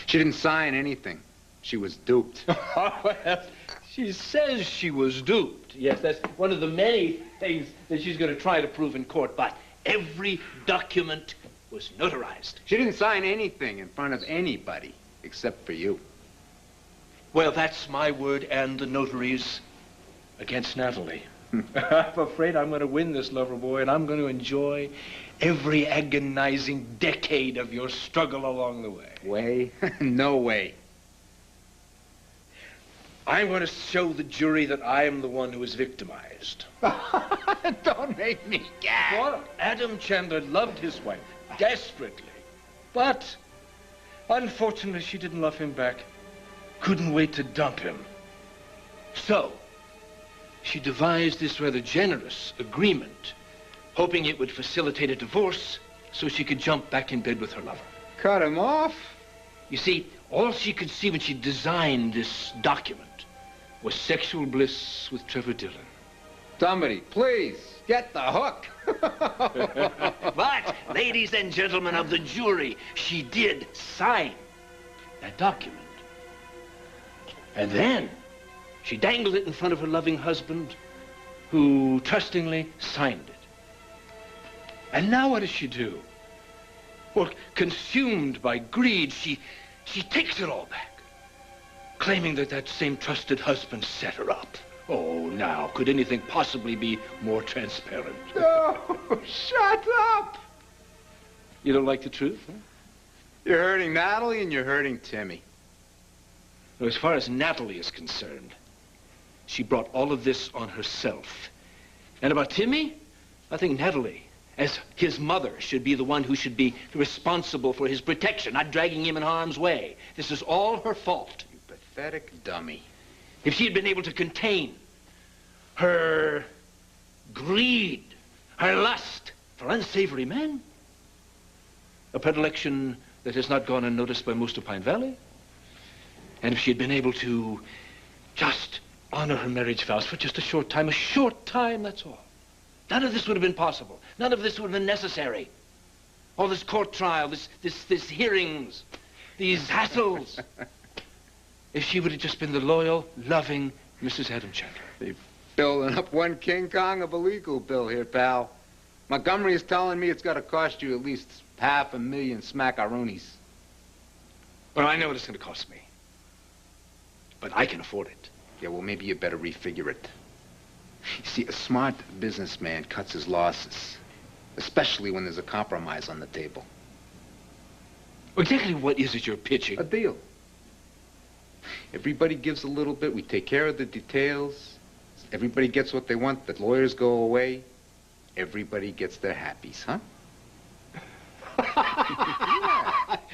She didn't sign anything. She was duped. Well, she says she was duped. Yes, that's one of the many things that she's going to try to prove in court, but every document was notarized. She didn't sign anything in front of anybody except for you. Well, that's my word and the notary's against Natalie. I'm afraid I'm going to win this, lover boy, and I'm going to enjoy every agonizing decade of your struggle along the way. Way? No way. I'm going to show the jury that I am the one who was victimized. Don't make me gag. Well, Adam Chandler loved his wife desperately, but unfortunately she didn't love him back. Couldn't wait to dump him. So, she devised this rather generous agreement, hoping it would facilitate a divorce so she could jump back in bed with her lover. Cut him off? You see, all she could see when she designed this document was sexual bliss with Trevor Dillon. Somebody, please, get the hook. But, ladies and gentlemen of the jury, she did sign that document. And then she dangled it in front of her loving husband, who trustingly signed it. And now what does she do? Well, consumed by greed, she takes it all back, claiming that that same trusted husband set her up. Oh, now, could anything possibly be more transparent? No, shut up. You don't like the truth, huh? You're hurting Natalie and you're hurting Timmy. Well, as far as Natalie is concerned, she brought all of this on herself. And about Timmy, I think Natalie, as his mother, should be the one who should be responsible for his protection, not dragging him in harm's way. This is all her fault. You pathetic dummy. If she had been able to contain her greed, her lust for unsavory men, a predilection that has not gone unnoticed by most of Pine Valley, and if she had been able to just honor her marriage vows for just a short time, that's all. None of this would have been possible. None of this would have been necessary. All this court trial, this hearings, these hassles. If she would have just been the loyal, loving Mrs. Adam Chandler. They're building up one King Kong of a legal bill here, pal. Montgomery is telling me it's got to cost you at least $500,000 smackaroonies. Well, I know what it's going to cost me. But I can afford it. Yeah, well, maybe you better refigure it. You see, a smart businessman cuts his losses, especially when there's a compromise on the table. Exactly what is it you're pitching? A deal. Everybody gives a little bit. We take care of the details. Everybody gets what they want. The lawyers go away. Everybody gets their happies, huh?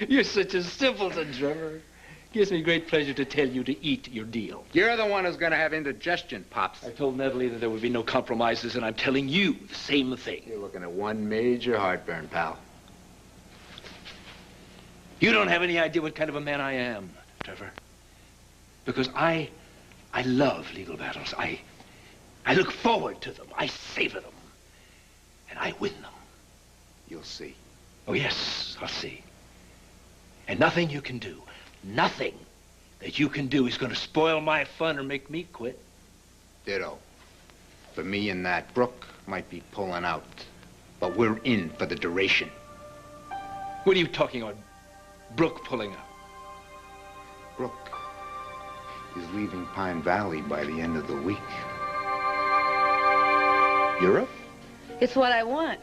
You're such a simpleton, Trevor. Gives me great pleasure to tell you to eat your deal. You're the one who's going to have indigestion, Pops. I told Natalie that there would be no compromises, and I'm telling you the same thing. You're looking at one major heartburn, pal. You don't have any idea what kind of a man I am, Trevor. Because I love legal battles. I look forward to them. I savor them. And I win them. You'll see. Oh, yes, I'll see. And nothing you can do, nothing that you can do is going to spoil my fun or make me quit. Ditto. For me and that, Brooke might be pulling out, but we're in for the duration. What are you talking about, Brooke pulling out? Brooke is leaving Pine Valley by the end of the week. Europe? It's what I want.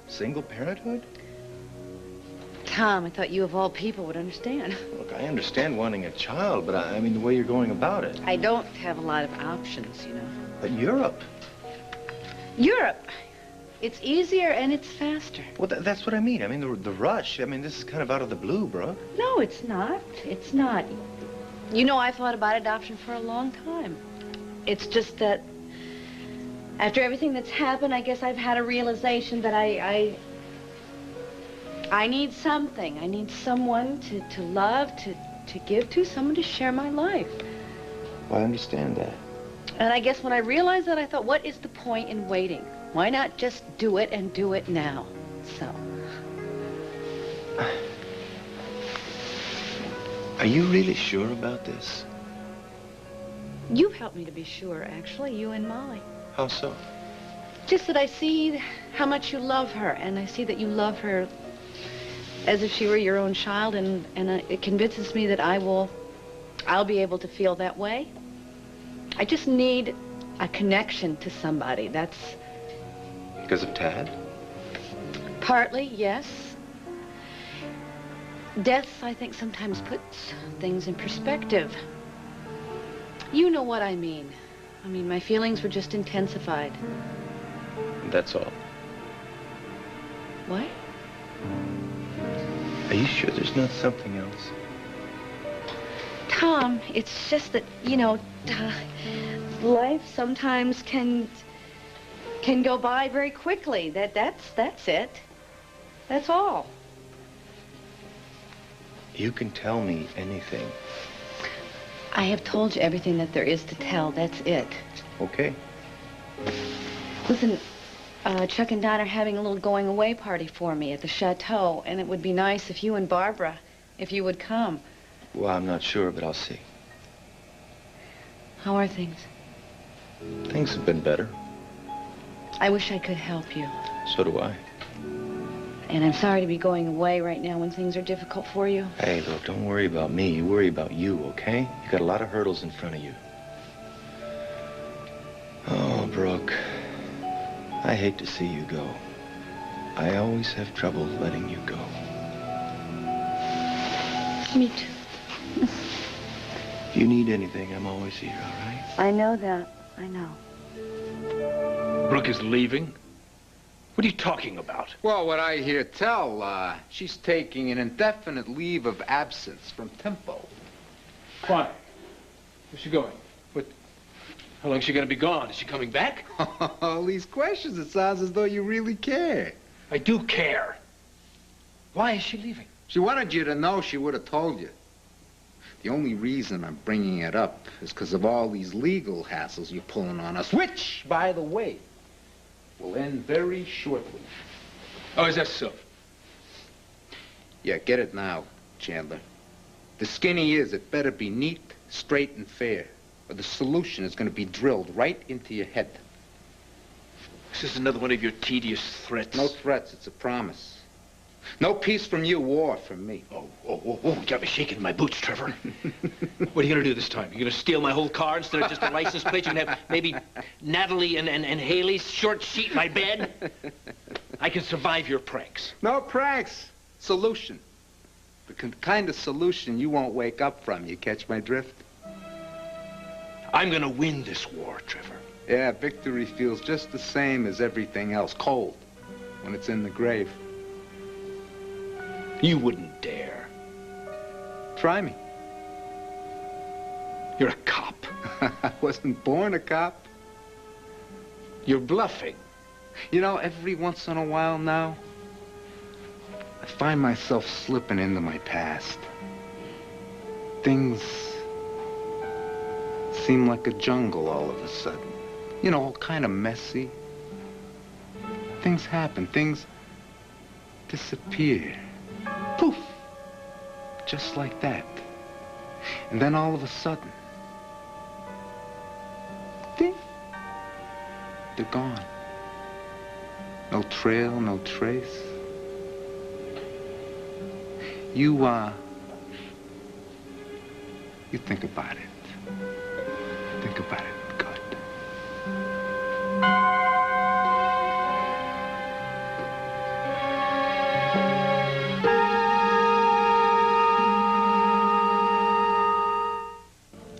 Single parenthood? Tom, I thought you of all people would understand. Look, I understand wanting a child, but I mean the way you're going about it. I don't have a lot of options, you know. But Europe? Europe. It's easier and it's faster. Well, that's what I mean. I mean, the rush. I mean, this is kind of out of the blue, bro. No, it's not. It's not. You know, I've thought about adoption for a long time. It's just that after everything that's happened, I guess I've had a realization that I need something. I need someone to love, to give to, someone to share my life. Well, I understand that. And I guess when I realized that, I thought, what is the point in waiting? Why not just do it and do it now? So. Are you really sure about this? You've helped me to be sure, actually, you and Molly. How so? Just that I see how much you love her, and I see that you love her as if she were your own child, and it convinces me that I'll be able to feel that way. I just need a connection to somebody. That's... Because of Tad? Partly, yes. Death, I think, sometimes puts things in perspective. You know what I mean. I mean, my feelings were just intensified. That's all. What? Are you sure there's not something else? Tom, it's just that, you know, life sometimes can go by very quickly. That's it. That's all. You can tell me anything. I have told you everything that there is to tell. That's it. Okay. Listen, Chuck and Don are having a little going away party for me at the chateau, and it would be nice if you and Barbara, if you would come. Well, I'm not sure, but I'll see. How are things? Things have been better. I wish I could help you. So do I. And I'm sorry to be going away right now when things are difficult for you. Hey, look, don't worry about me. You worry about you, okay? You got a lot of hurdles in front of you. Oh, Brooke. I hate to see you go. I always have trouble letting you go. Me too. If you need anything, I'm always here, all right? I know that. I know. Brooke is leaving? What are you talking about? Well, what I hear tell, she's taking an indefinite leave of absence from Tempo. Why? Where's she going? How long is she going to be gone? Is she coming back? All these questions, it sounds as though you really care. I do care. Why is she leaving? She wanted you to know. She would have told you. The only reason I'm bringing it up is because of all these legal hassles you're pulling on us, which, by the way, will end very shortly. Oh, is that so? Yeah, get it now, Chandler. The skinny is, it better be neat, straight, and fair, or the solution is going to be drilled right into your head. This is another one of your tedious threats. No threats, it's a promise. No peace from you, war from me. Oh, you got me shaking in my boots, Trevor. What are you going to do this time? You going to steal my whole car instead of just a license plate? You can have maybe Natalie and Haley's short sheet my bed? I can survive your pranks. No pranks. Solution. The kind of solution you won't wake up from. You catch my drift? I'm going to win this war, Trevor. Yeah, victory feels just the same as everything else. Cold. When it's in the grave. You wouldn't dare. Try me. You're a cop. I wasn't born a cop. You're bluffing. You know, every once in a while now, I find myself slipping into my past. Things seem like a jungle all of a sudden. You know, all kind of messy. Things happen. Things disappear. Poof! Just like that. And then all of a sudden, ding! They're gone. No trail, no trace. You think about it. Think about it good.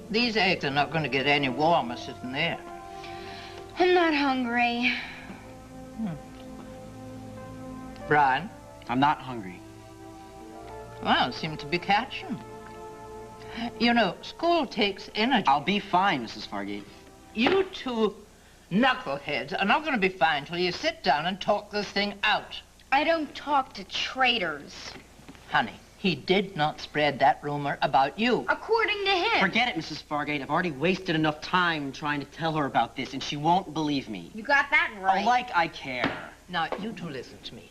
These eggs are not going to get any warmer sitting there. I'm not hungry. Brian? I'm not hungry. Well, it seemed to be catching. You know, school takes energy. I'll be fine, Mrs. Fargate. You two knuckleheads are not going to be fine till you sit down and talk this thing out. I don't talk to traitors. Honey, he did not spread that rumor about you. According to him. Forget it, Mrs. Fargate. I've already wasted enough time trying to tell her about this, and she won't believe me. You got that right. Oh, like I care. Now, you two listen to me.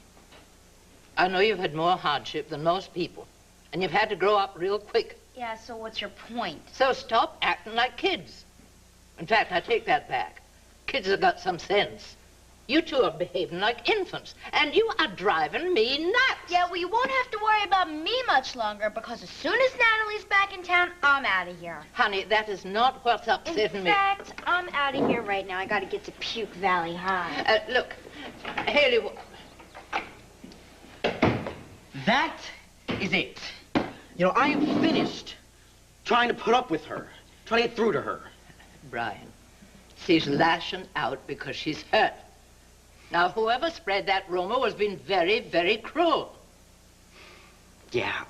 I know you've had more hardship than most people, and you've had to grow up real quick. Yeah, so what's your point? So stop acting like kids. In fact, I take that back. Kids have got some sense. You two are behaving like infants, and you are driving me nuts. Yeah, well, you won't have to worry about me much longer, because as soon as Natalie's back in town, I'm out of here. Honey, that is not what's upsetting me. In fact, I'm out of here right now. I gotta get to Puke Valley High. Look, Haley... That is it. You know, I am finished trying to put up with her, trying to get through to her. Brian, she's lashing out because she's hurt. Now, whoever spread that rumor was being very, very cruel. Yeah,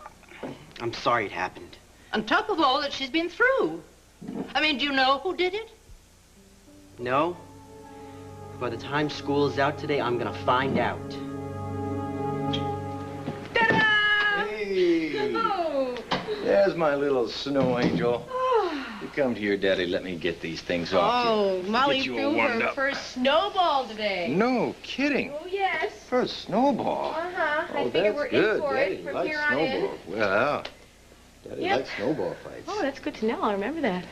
I'm sorry it happened. On top of all that she's been through. I mean, do you know who did it? No. By the time school is out today, I'm gonna find out. Hey! There's my little snow angel. You come to your daddy, let me get these things off you. Oh, Molly Get you all threw warmed her up. first snowball today. No kidding. Oh, yes. First snowball. Uh-huh. Oh, I figure we're good. in for Daddy it from likes here on in. snowball. Well, Daddy Yep. likes snowball fights. Oh, that's good to know. I'll remember that.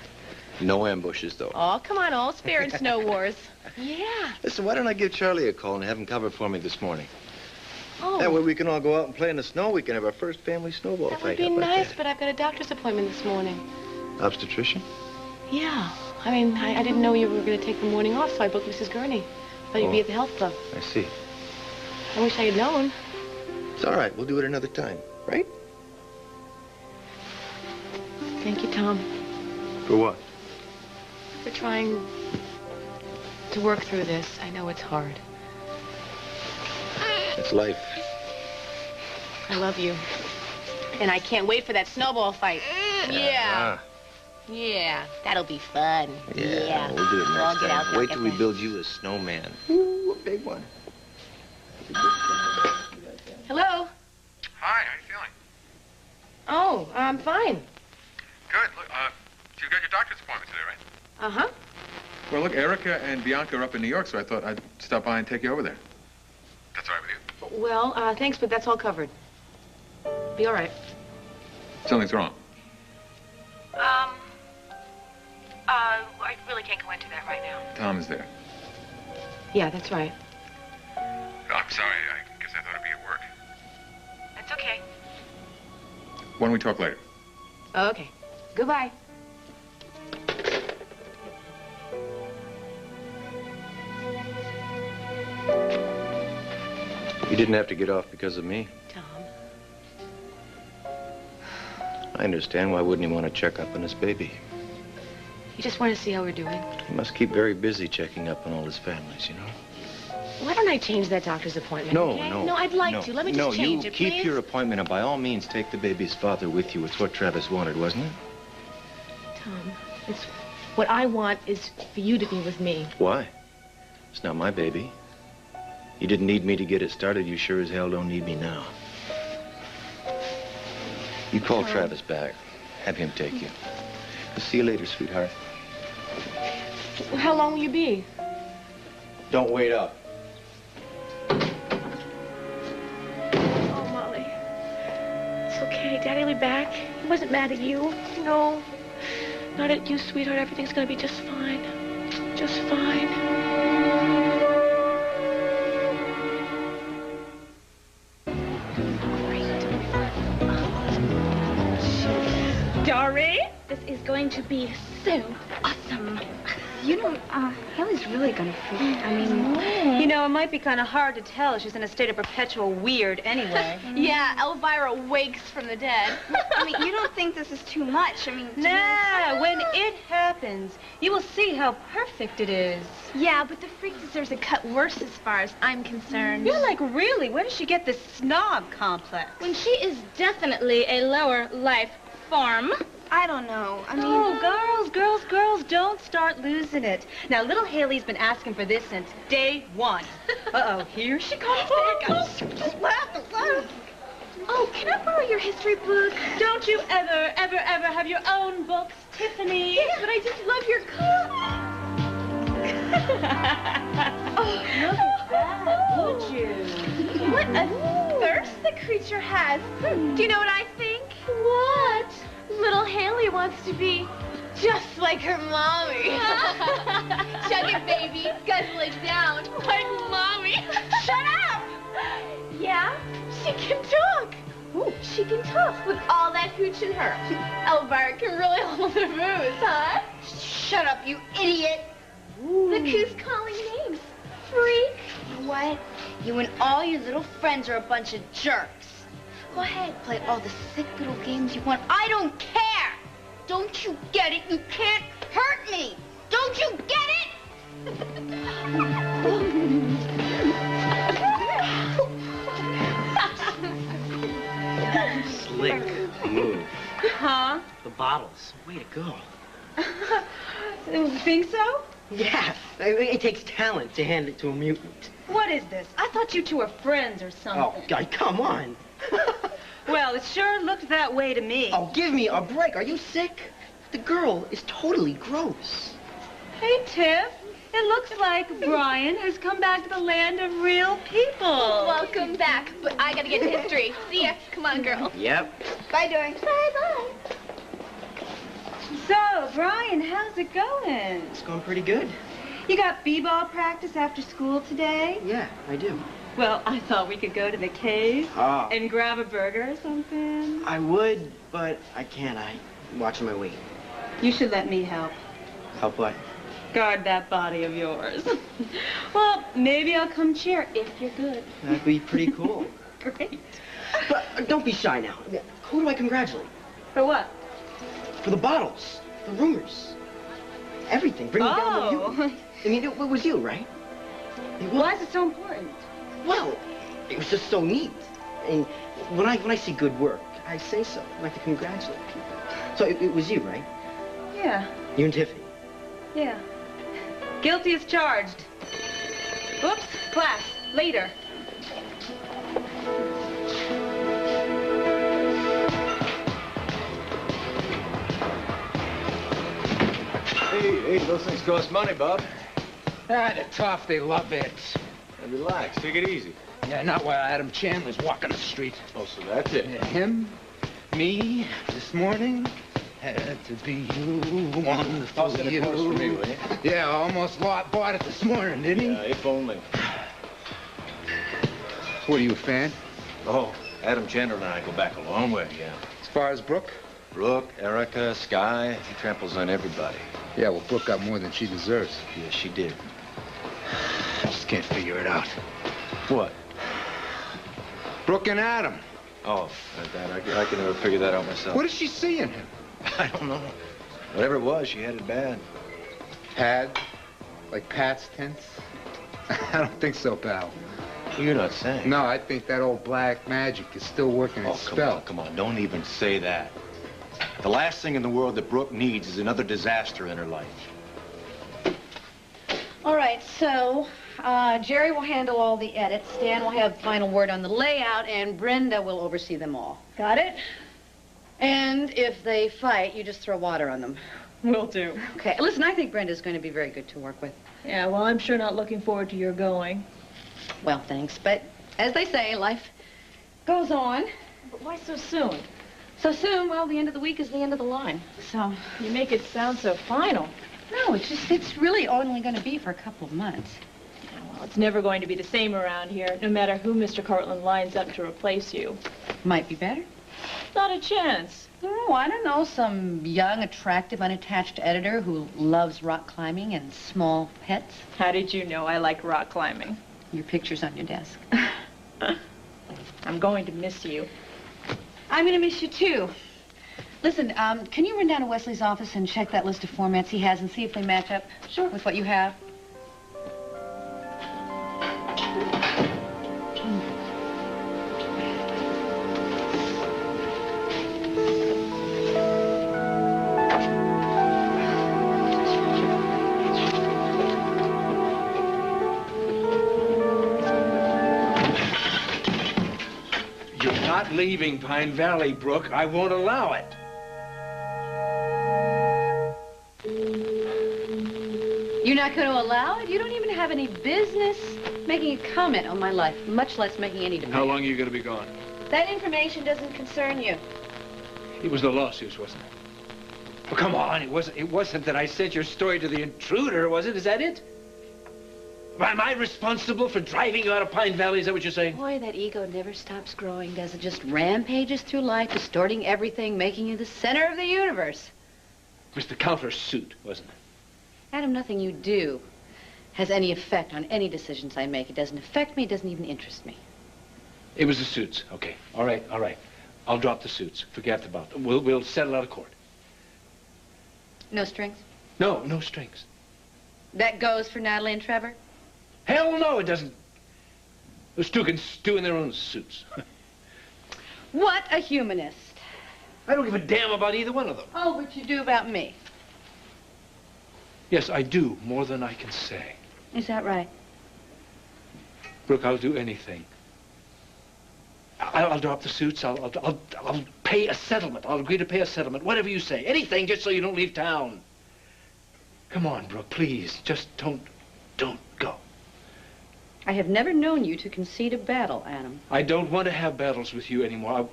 No ambushes, though. Oh, come on, all spare in snow wars. Yeah. Listen, why don't I give Charlie a call and have him cover for me this morning? Oh. That way we can all go out and play in the snow. We can have our first family snowball That fight. would be How about nice, but I've got a doctor's appointment this morning. that? Obstetrician? Yeah. I mean, I didn't know you were going to take the morning off, so I booked Mrs. Gurney. Thought you'd be Oh. at the health club. I see. I wish I had known. It's all right. We'll do it another time, right? Thank you, Tom, For what? for trying to work through this. I know it's hard. It's life. I love you. And I can't wait for that snowball fight. Yeah. Ah, Yeah, that'll be fun. yeah, we'll do it We'll all next get out time. there Wait and till get we build you a snowman. Ooh, a big one. Hello? Hi, how you feeling? Oh, I'm fine. Good. Look, you got your doctor's appointment today, right? Uh-huh. Well, look, Erica and Bianca are up in New York, so I thought I'd stop by and take you over there. That's all right with you? Well, thanks, but that's all covered. Be all right. Something's wrong. I really can't go into that right now. Tom is there. Yeah, that's right. Oh, I'm sorry. I guess I thought I'd be at work. That's okay. Why don't we talk later? Okay. Goodbye. You didn't have to get off because of me. Tom. I understand. Why wouldn't he want to check up on his baby? You just want to see how we're doing? He must keep very busy checking up on all his families, you know? Why don't I change that doctor's appointment, No, okay? no. No, I'd like to. Let me just change it, keep please. your appointment, and by all means, take the baby's father with you. It's what Travis wanted, wasn't it? Tom, it's what I want is for you to be with me. Why? It's not my baby. You didn't need me to get it started. You sure as hell don't need me now. You call Travis back. Have him take you. I'll see you later, sweetheart. How long will you be? Don't wait up. Oh, Molly. It's okay. Daddy will be back. He wasn't mad at you. No. Not at you, sweetheart. Everything's gonna be just fine. Just fine. Dory, this is going to be so awesome. You know, Haley's really gonna freak. I mean, You know, it might be kind of hard to tell. She's in a state of perpetual weird anyway. yeah, Elvira wakes from the dead. I mean, you don't think this is too much? I mean, Nah, when it happens, you will see how perfect it is. Yeah, but the freak deserves a cut worse as far as I'm concerned. You're like, really? Where does she get this snob complex? When she is definitely a lower life form. I don't know. I mean... Oh, girls, don't start losing it. Now, little Haley's been asking for this since day one. Uh-oh, here she comes back. Just laugh. Oh, can I borrow your history book? Don't you ever have your own books, Tiffany? Yes, but I just love your Oh, look at that, would you? What a thirst the creature has. Do you know what I think? What? Little Haley wants to be just like her mommy. Chug it, baby. Guzzle it down. Like mommy. Shut up! Yeah, she can talk. Ooh, she can talk with all that hooch in her. Elvira can really hold her booze, huh? Shut up, you idiot. Look who's calling names. Freak. You know what? You and all your little friends are a bunch of jerks. Go ahead, play all the sick little games you want. I don't care. Don't you get it? You can't hurt me. Don't you get it? Slick move. Huh? The bottles. Way to go. You think so? Yeah. It takes talent to hand it to a mutant. What is this? I thought you two were friends or something. Oh, God, come on. Well, it sure looked that way to me. Oh, give me a break. Are you sick? The girl is totally gross. Hey, Tiff. It looks like Brian has come back to the land of real people. Welcome back, but I gotta get to history. See ya. Come on, girl. Yep. Bye, Dory. Bye. So, Brian, how's it going? It's going pretty good. You got b-ball practice after school today? Yeah, I do. Well, I thought we could go to the cave Oh. and grab a burger or something. I would, but I can't. I'm watching my weight. You should let me help. Help what? Guard that body of yours. Well, maybe I'll come cheer if you're good. That'd be pretty cool. Great. But don't be shy now. Who do I congratulate? For what? For the bottles, the rumors, everything. Bring me down to you. I mean, it was you, right? Why is it so important? Well, it was just so neat. And when I see good work, I say so. I like to congratulate people. So it was you, right? Yeah. You and Tiffany. Yeah. Guilty as charged. Oops, class, later. Hey, those things cost money, Bob. Ah, they're tough. They love it. Hey, relax. Take it easy. Yeah, not while Adam Chandler's walking the street. Oh, so that's it. Yeah, him, me, this morning. Had to be you, wonderful Toss in a course for me, will you? Yeah, almost bought it this morning, didn't he? Yeah, if only. What, are you a fan? Oh, Adam Chandler and I go back a long way, yeah. As far as Brooke? Brooke, Erica, Sky, he tramples on everybody. Yeah, well, Brooke got more than she deserves. Yes, she did. I just can't figure it out. What? Brooke and Adam. Oh, Dad, I can never figure that out myself. What does she see in him? I don't know. Whatever it was, she had it bad. Had? Like Pat's tense? I don't think so, pal. You're not saying. No, I think that old black magic is still working its spell. Come on, don't even say that. The last thing in the world that Brooke needs is another disaster in her life. All right, so Jerry will handle all the edits, Stan will have final word on the layout, and Brenda will oversee them all. Got it? And if they fight, you just throw water on them. Will do. Okay, listen, I think Brenda's going to be very good to work with. Yeah, well, I'm sure not looking forward to your going. Well, thanks, but as they say, life goes on. But why so soon? So soon? Well, the end of the week is the end of the line, so... You make it sound so final. No, it's really only going to be for a couple of months. Yeah, well, it's never going to be the same around here, no matter who Mr. Cortland lines up to replace you. Might be better. Not a chance. Oh, I don't know, some young, attractive, unattached editor who loves rock climbing and small pets. How did you know I like rock climbing? Your picture's on your desk. I'm going to miss you. I'm going to miss you, too. Listen, can you run down to Wesley's office and check that list of formats he has and see if they match up with what you have? Leaving Pine Valley, Brooke. I won't allow it. You're not going to allow it? You don't even have any business making a comment on my life, much less making any demand. How long are you going to be gone? That information doesn't concern you. It was the lawsuits, wasn't it? Oh, come on, it wasn't that I sent your story to the intruder, was it? Is that it? Am I responsible for driving you out of Pine Valley? Is that what you're saying? Boy, that ego never stops growing, does it? Just rampages through life, distorting everything, making you the center of the universe. It was the counter-suit, wasn't it? Adam, nothing you do has any effect on any decisions I make. It doesn't affect me. It doesn't even interest me. It was the suits. Okay. All right. I'll drop the suits. Forget about them. We'll settle out of court. No strings? No strings. That goes for Natalie and Trevor? Hell no, it doesn't. Those two can stew in their own suits. What a humanist. I don't give a damn about either one of them. Oh, but you do about me. Yes, I do, more than I can say. Is that right? Brooke, I'll do anything. I'll drop the suits. I'll pay a settlement. I'll agree to pay a settlement. Whatever you say. Anything, just so you don't leave town. Come on, Brooke, please. Just don't go. I have never known you to concede a battle, Adam. I don't want to have battles with you anymore.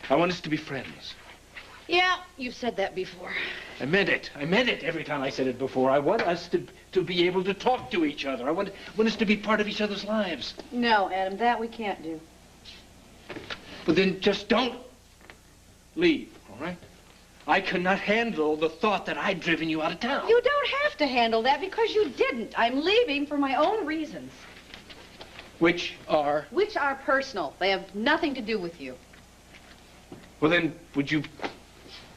I want us to be friends. Yeah, you've said that before. I meant it. I meant it every time I said it before. I want us to be able to talk to each other. I want us to be part of each other's lives. No, Adam, that we can't do. But then just don't leave, all right? I cannot handle the thought that I'd driven you out of town. You don't have to handle that because you didn't. I'm leaving for my own reasons. Which are? Which are personal. They have nothing to do with you. Well, then, would you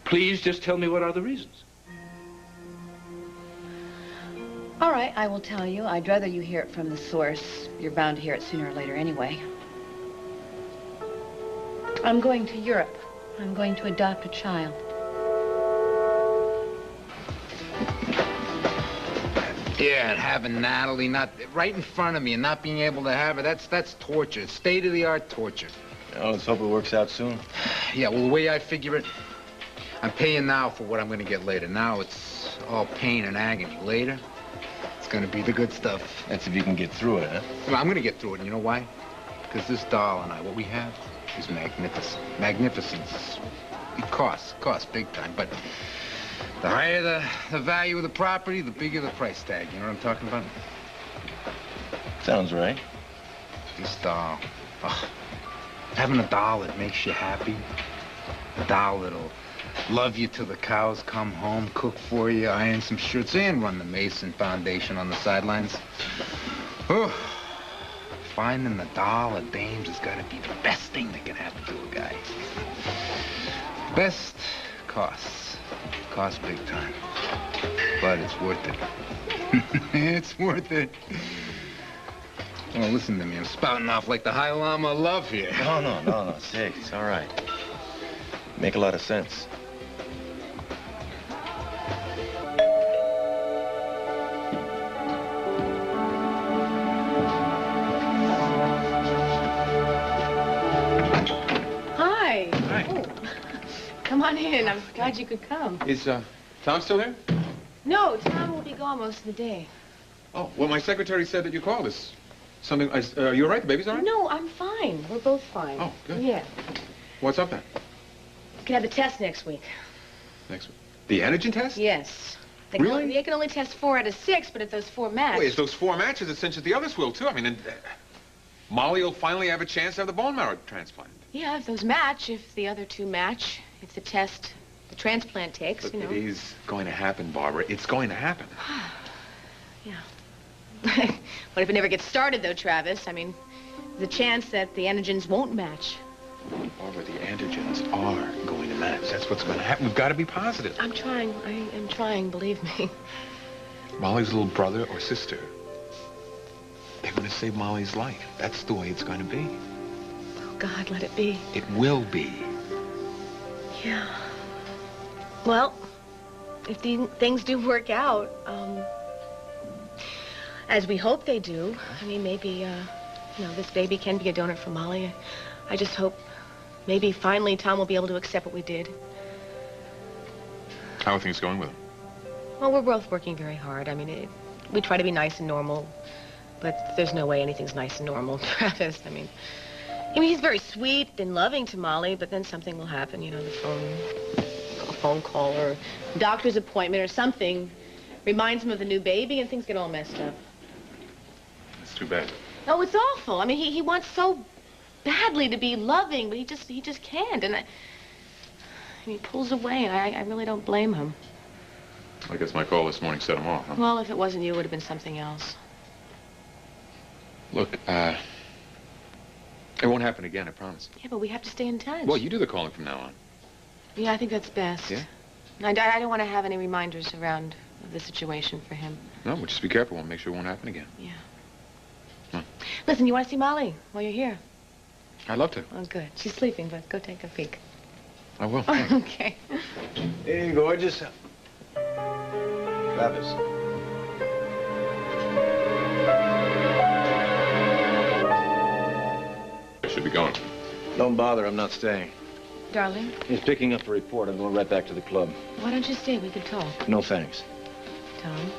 please just tell me what are the reasons? All right, I will tell you. I'd rather you hear it from the source. You're bound to hear it sooner or later anyway. I'm going to Europe. I'm going to adopt a child. Yeah, and having Natalie not right in front of me and not being able to have her, that's torture. State-of-the-art torture. Oh, let's hope it works out soon. Yeah, well, the way I figure it, I'm paying now for what I'm going to get later. Now it's all pain and agony. Later, it's going to be the good stuff. That's if you can get through it, huh? Well, I'm going to get through it, and you know why? Because this doll and I, what we have is magnificent. Magnificence. It costs big time, but the higher the value of the property, the bigger the price tag. You know what I'm talking about? Sounds right. Just, having a doll that makes you happy, a doll that'll love you till the cows come home, cook for you, iron some shirts, and run the Mason Foundation on the sidelines. Oh, finding the doll of dames has got to be the best thing that can happen to a guy. Best costs big time, but it's worth it. It's worth it. Oh, listen to me. I'm spouting off like the High Llama of love here. No. Say, it's all right. Make a lot of sense. Hi. Hi. Oh. Come on in. I'm glad you could come. Is, Tom still here? No, Tom will be gone most of the day. Oh, well, my secretary said that you called us. Something, are you all right? The baby's all right? No, I'm fine. We're both fine. Oh, good. Yeah. What's up then? We can have the test next week. Next week. The antigen test? Yes. Really? They can only test 4 out of 6, but if those 4 match... Wait, if those 4 matches, it cinches the others will, too. I mean, Molly will finally have a chance to have the bone marrow transplant. Yeah, if those match, if the other 2 match, if the test the transplant takes, But you know. it is going to happen, Barbara. It's going to happen. Yeah. What if it never gets started, though, Travis? I mean, there's a chance that the antigens won't match. Barbara, the antigens are going to match. That's what's going to happen. We've got to be positive. I'm trying. I am trying, believe me. Molly's little brother or sister, they're going to save Molly's life. That's the way it's going to be. Oh, God, let it be. It will be. Yeah. Well, if things do work out, as we hope they do, I mean, maybe, you know, this baby can be a donor for Molly. I just hope maybe finally Tom will be able to accept what we did. How are things going with him? Well, we're both working very hard. I mean, we try to be nice and normal, but there's no way anything's nice and normal, Travis. I mean, he's very sweet and loving to Molly, but then something will happen, you know, a phone call or a doctor's appointment or something reminds him of the new baby and things get all messed up. That's too bad. No, it's awful. I mean, he wants so badly to be loving, but he just can't. And he pulls away, and I really don't blame him. I guess my call this morning set him off, huh? Well, if it wasn't you, it would have been something else. Look, it won't happen again, I promise. Yeah, but we have to stay in touch. Well, you do the calling from now on. Yeah, I think that's best. Yeah? I don't want to have any reminders around the situation for him. No, we'll just be careful. We'll make sure it won't happen again. Yeah. Huh. Listen, you want to see Molly while you're here? I'd love to. Oh, good. She's sleeping, but go take a peek. I will. Okay. Hey, gorgeous. Travis. I should be going. Don't bother, I'm not staying. Darling, He's picking up a report. I'm going right back to the club. why don't you stay? We could talk. No thanks. Tom,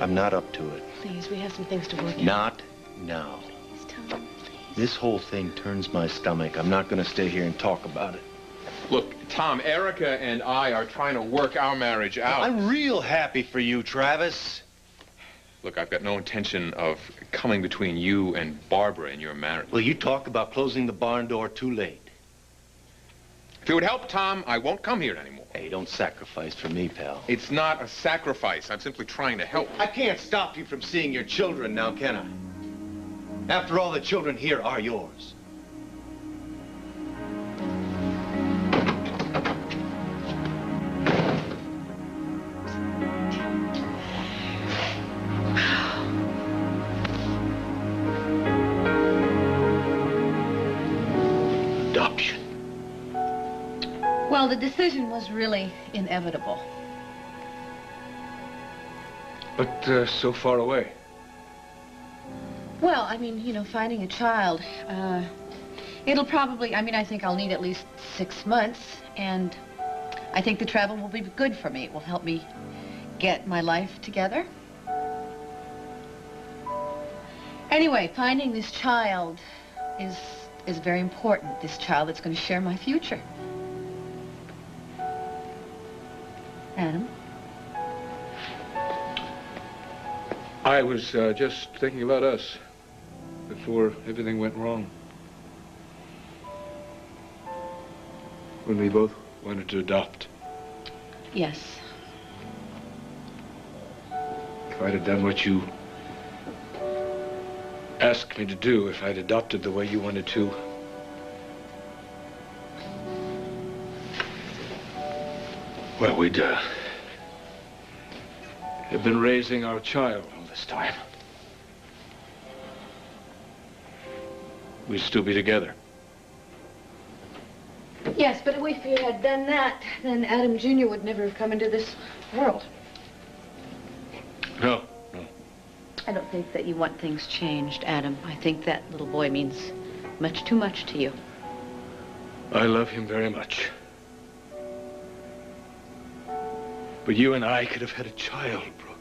I'm not up to it. please, we have some things to work out. Not now. Tom. This whole thing turns my stomach. I'm not going to stay here and talk about it. Look, Tom, Erica and I are trying to work our marriage out. I'm real happy for you, Travis. Look, I've got no intention of coming between you and Barbara in your marriage. Well, you talk about closing the barn door too late. If it would help, Tom, I won't come here anymore. Hey, don't sacrifice for me, pal. It's not a sacrifice. I'm simply trying to help. I can't stop you from seeing your children now, can I? After all, the children here are yours. Adoption. Well, the decision was really inevitable. But so far away. Well, I mean, you know, finding a child, it'll probably, I mean, I think I'll need at least 6 months, and I think the travel will be good for me. It will help me get my life together. Anyway, finding this child is very important, this child that's going to share my future. Adam? I was just thinking about us before everything went wrong. When we both wanted to adopt. Yes. If I'd have done what you asked me to do, if I'd adopted the way you wanted to, well, we'd have been raising our child all this time. We'd still be together. Yes, but if you had done that, then Adam Jr. would never have come into this world. No. I don't think that you want things changed, Adam. I think that little boy means much too much to you. I love him very much. But you and I could have had a child, Brooke.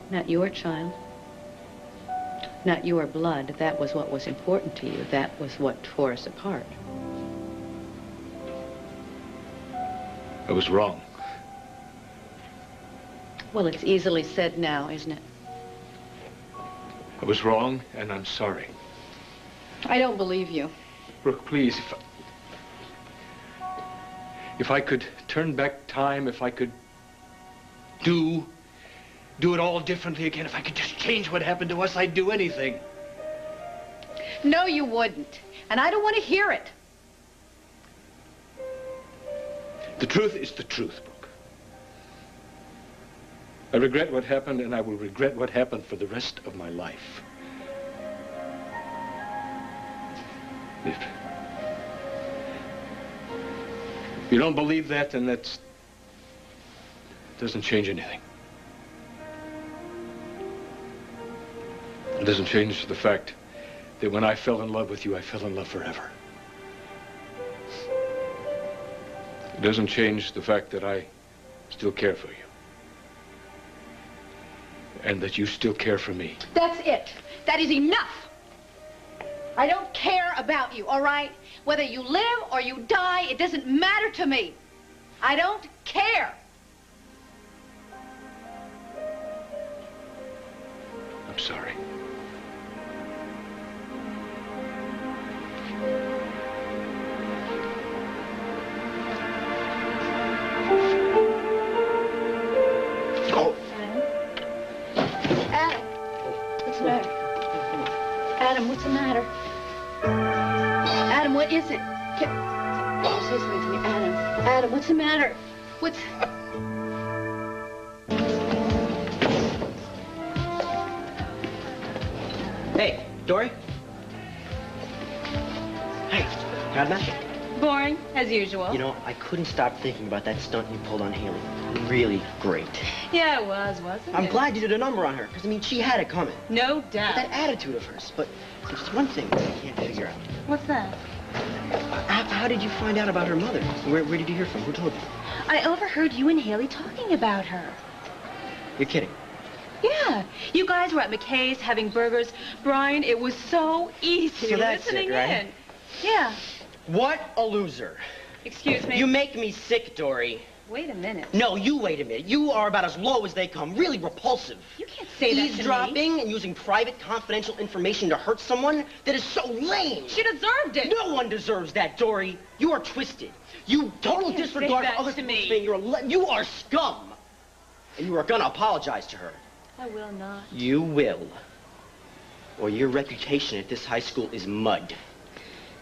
Not your child. Not your blood. That was what was important to you. That was what tore us apart. I was wrong. Well, it's easily said now, isn't it? I was wrong, and I'm sorry. I don't believe you. Brooke, please, if I could turn back time, if I could do it all differently again, if I could just change what happened to us, I'd do anything. No, you wouldn't. And I don't want to hear it. The truth is the truth, Brooke. I regret what happened, and I will regret what happened for the rest of my life. If you don't believe that, then that doesn't change anything. It doesn't change the fact that when I fell in love with you, I fell in love forever. It doesn't change the fact that I still care for you. And that you still care for me. That's it. That is enough. I don't care about you, all right? Whether you live or you die, it doesn't matter to me. I don't care. I'm sorry. Adam, what's the matter? Adam, what is it? Say something to me, Adam. Adam, what's the matter? What's... Hey, Dory? Hey, got a match? Boring, as usual. You know, I couldn't stop thinking about that stunt you pulled on Haley. Really great. Yeah, it was, wasn't it? I'm glad you did a number on her, because, I mean, she had it coming. No doubt. That attitude of hers. But there's one thing I can't figure out. What's that? How did you find out about her mother? Where did you hear from? Who told you? I overheard you and Haley talking about her. You're kidding. Yeah. You guys were at McKay's having burgers. Brian, it was so easy So that's listening it, right? in. Yeah. What a loser. Excuse me? You make me sick, Dory. Wait a minute. No, you wait a minute. You are about as low as they come. Really repulsive. You can't say that to me. Eavesdropping and using private, confidential information to hurt someone? That is so lame. She deserved it. No one deserves that, Dory. You are twisted. You total You can't disregard say for that other to people's me. feelings. You are scum. And you are gonna apologize to her. I will not. You will. Or your reputation at this high school is mud.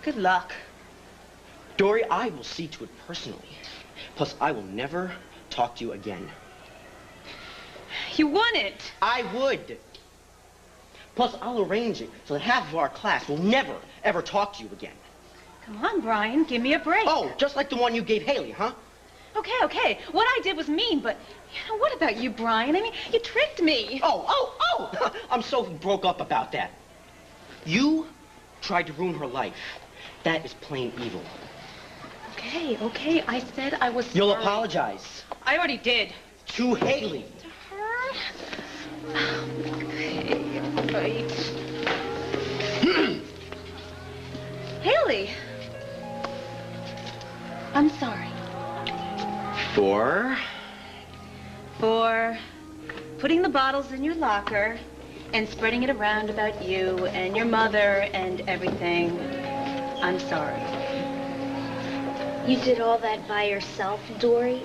Good luck. Dory, I will see to it personally. Plus, I will never talk to you again. You won it. I would. Plus, I'll arrange it so that half of our class will never, ever talk to you again. Come on, Brian, give me a break. Oh, just like the one you gave Haley, huh? Okay. What I did was mean, but you know, what about you, Brian? I mean, you tricked me. Oh! I'm so broke up about that. You tried to ruin her life. That is plain evil. Okay. I said I was You'll sorry. apologize. I already did. To Haley. To her? Okay, all right. Haley. I'm sorry. For? For putting the bottles in your locker and spreading it around about you and your mother and everything. I'm sorry. You did all that by yourself, Dory?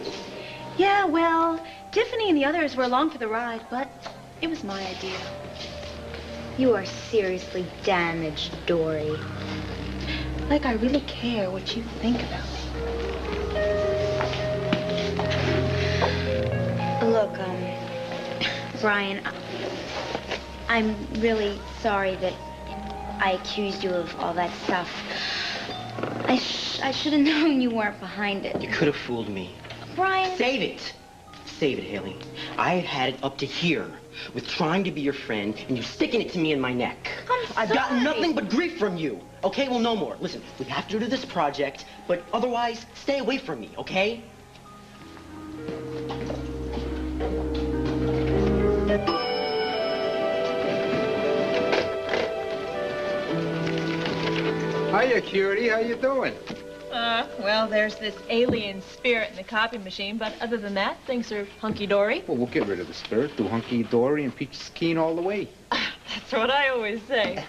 Yeah, well, Tiffany and the others were along for the ride, but it was my idea. You are seriously damaged, Dory. Like I really care what you think about me. Look, Brian, I'm really sorry that I accused you of all that stuff. I should have known you weren't behind it. You could have fooled me. Brian... Save it! Save it, Haley. I had it up to here with trying to be your friend and you sticking it to me in my neck. I've gotten nothing but grief from you. Okay, well, no more. Listen, we have to do this project, but otherwise, stay away from me, okay? Hiya, cutie. How you doing? Well, there's this alien spirit in the copy machine, but other than that, things are hunky-dory. Well, we'll get rid of the spirit, do hunky-dory, and peaches keen all the way. That's what I always say.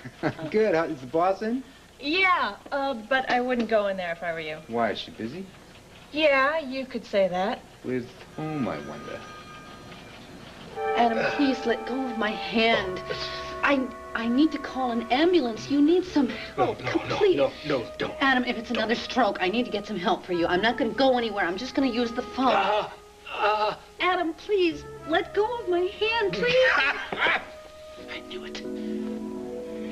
Good. Is the boss in? Yeah, but I wouldn't go in there if I were you. Why, is she busy? Yeah, you could say that. With whom, I wonder? Adam, please let go of my hand. I need to call an ambulance. You need some help. No, don't. Adam, if it's another stroke, I need to get some help for you. I'm not going to go anywhere. I'm just going to use the phone. Adam, please, let go of my hand, please. I knew it.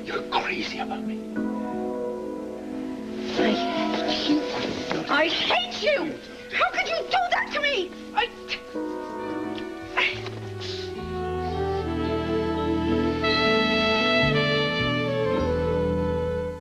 You're crazy about me. I hate you. I hate you!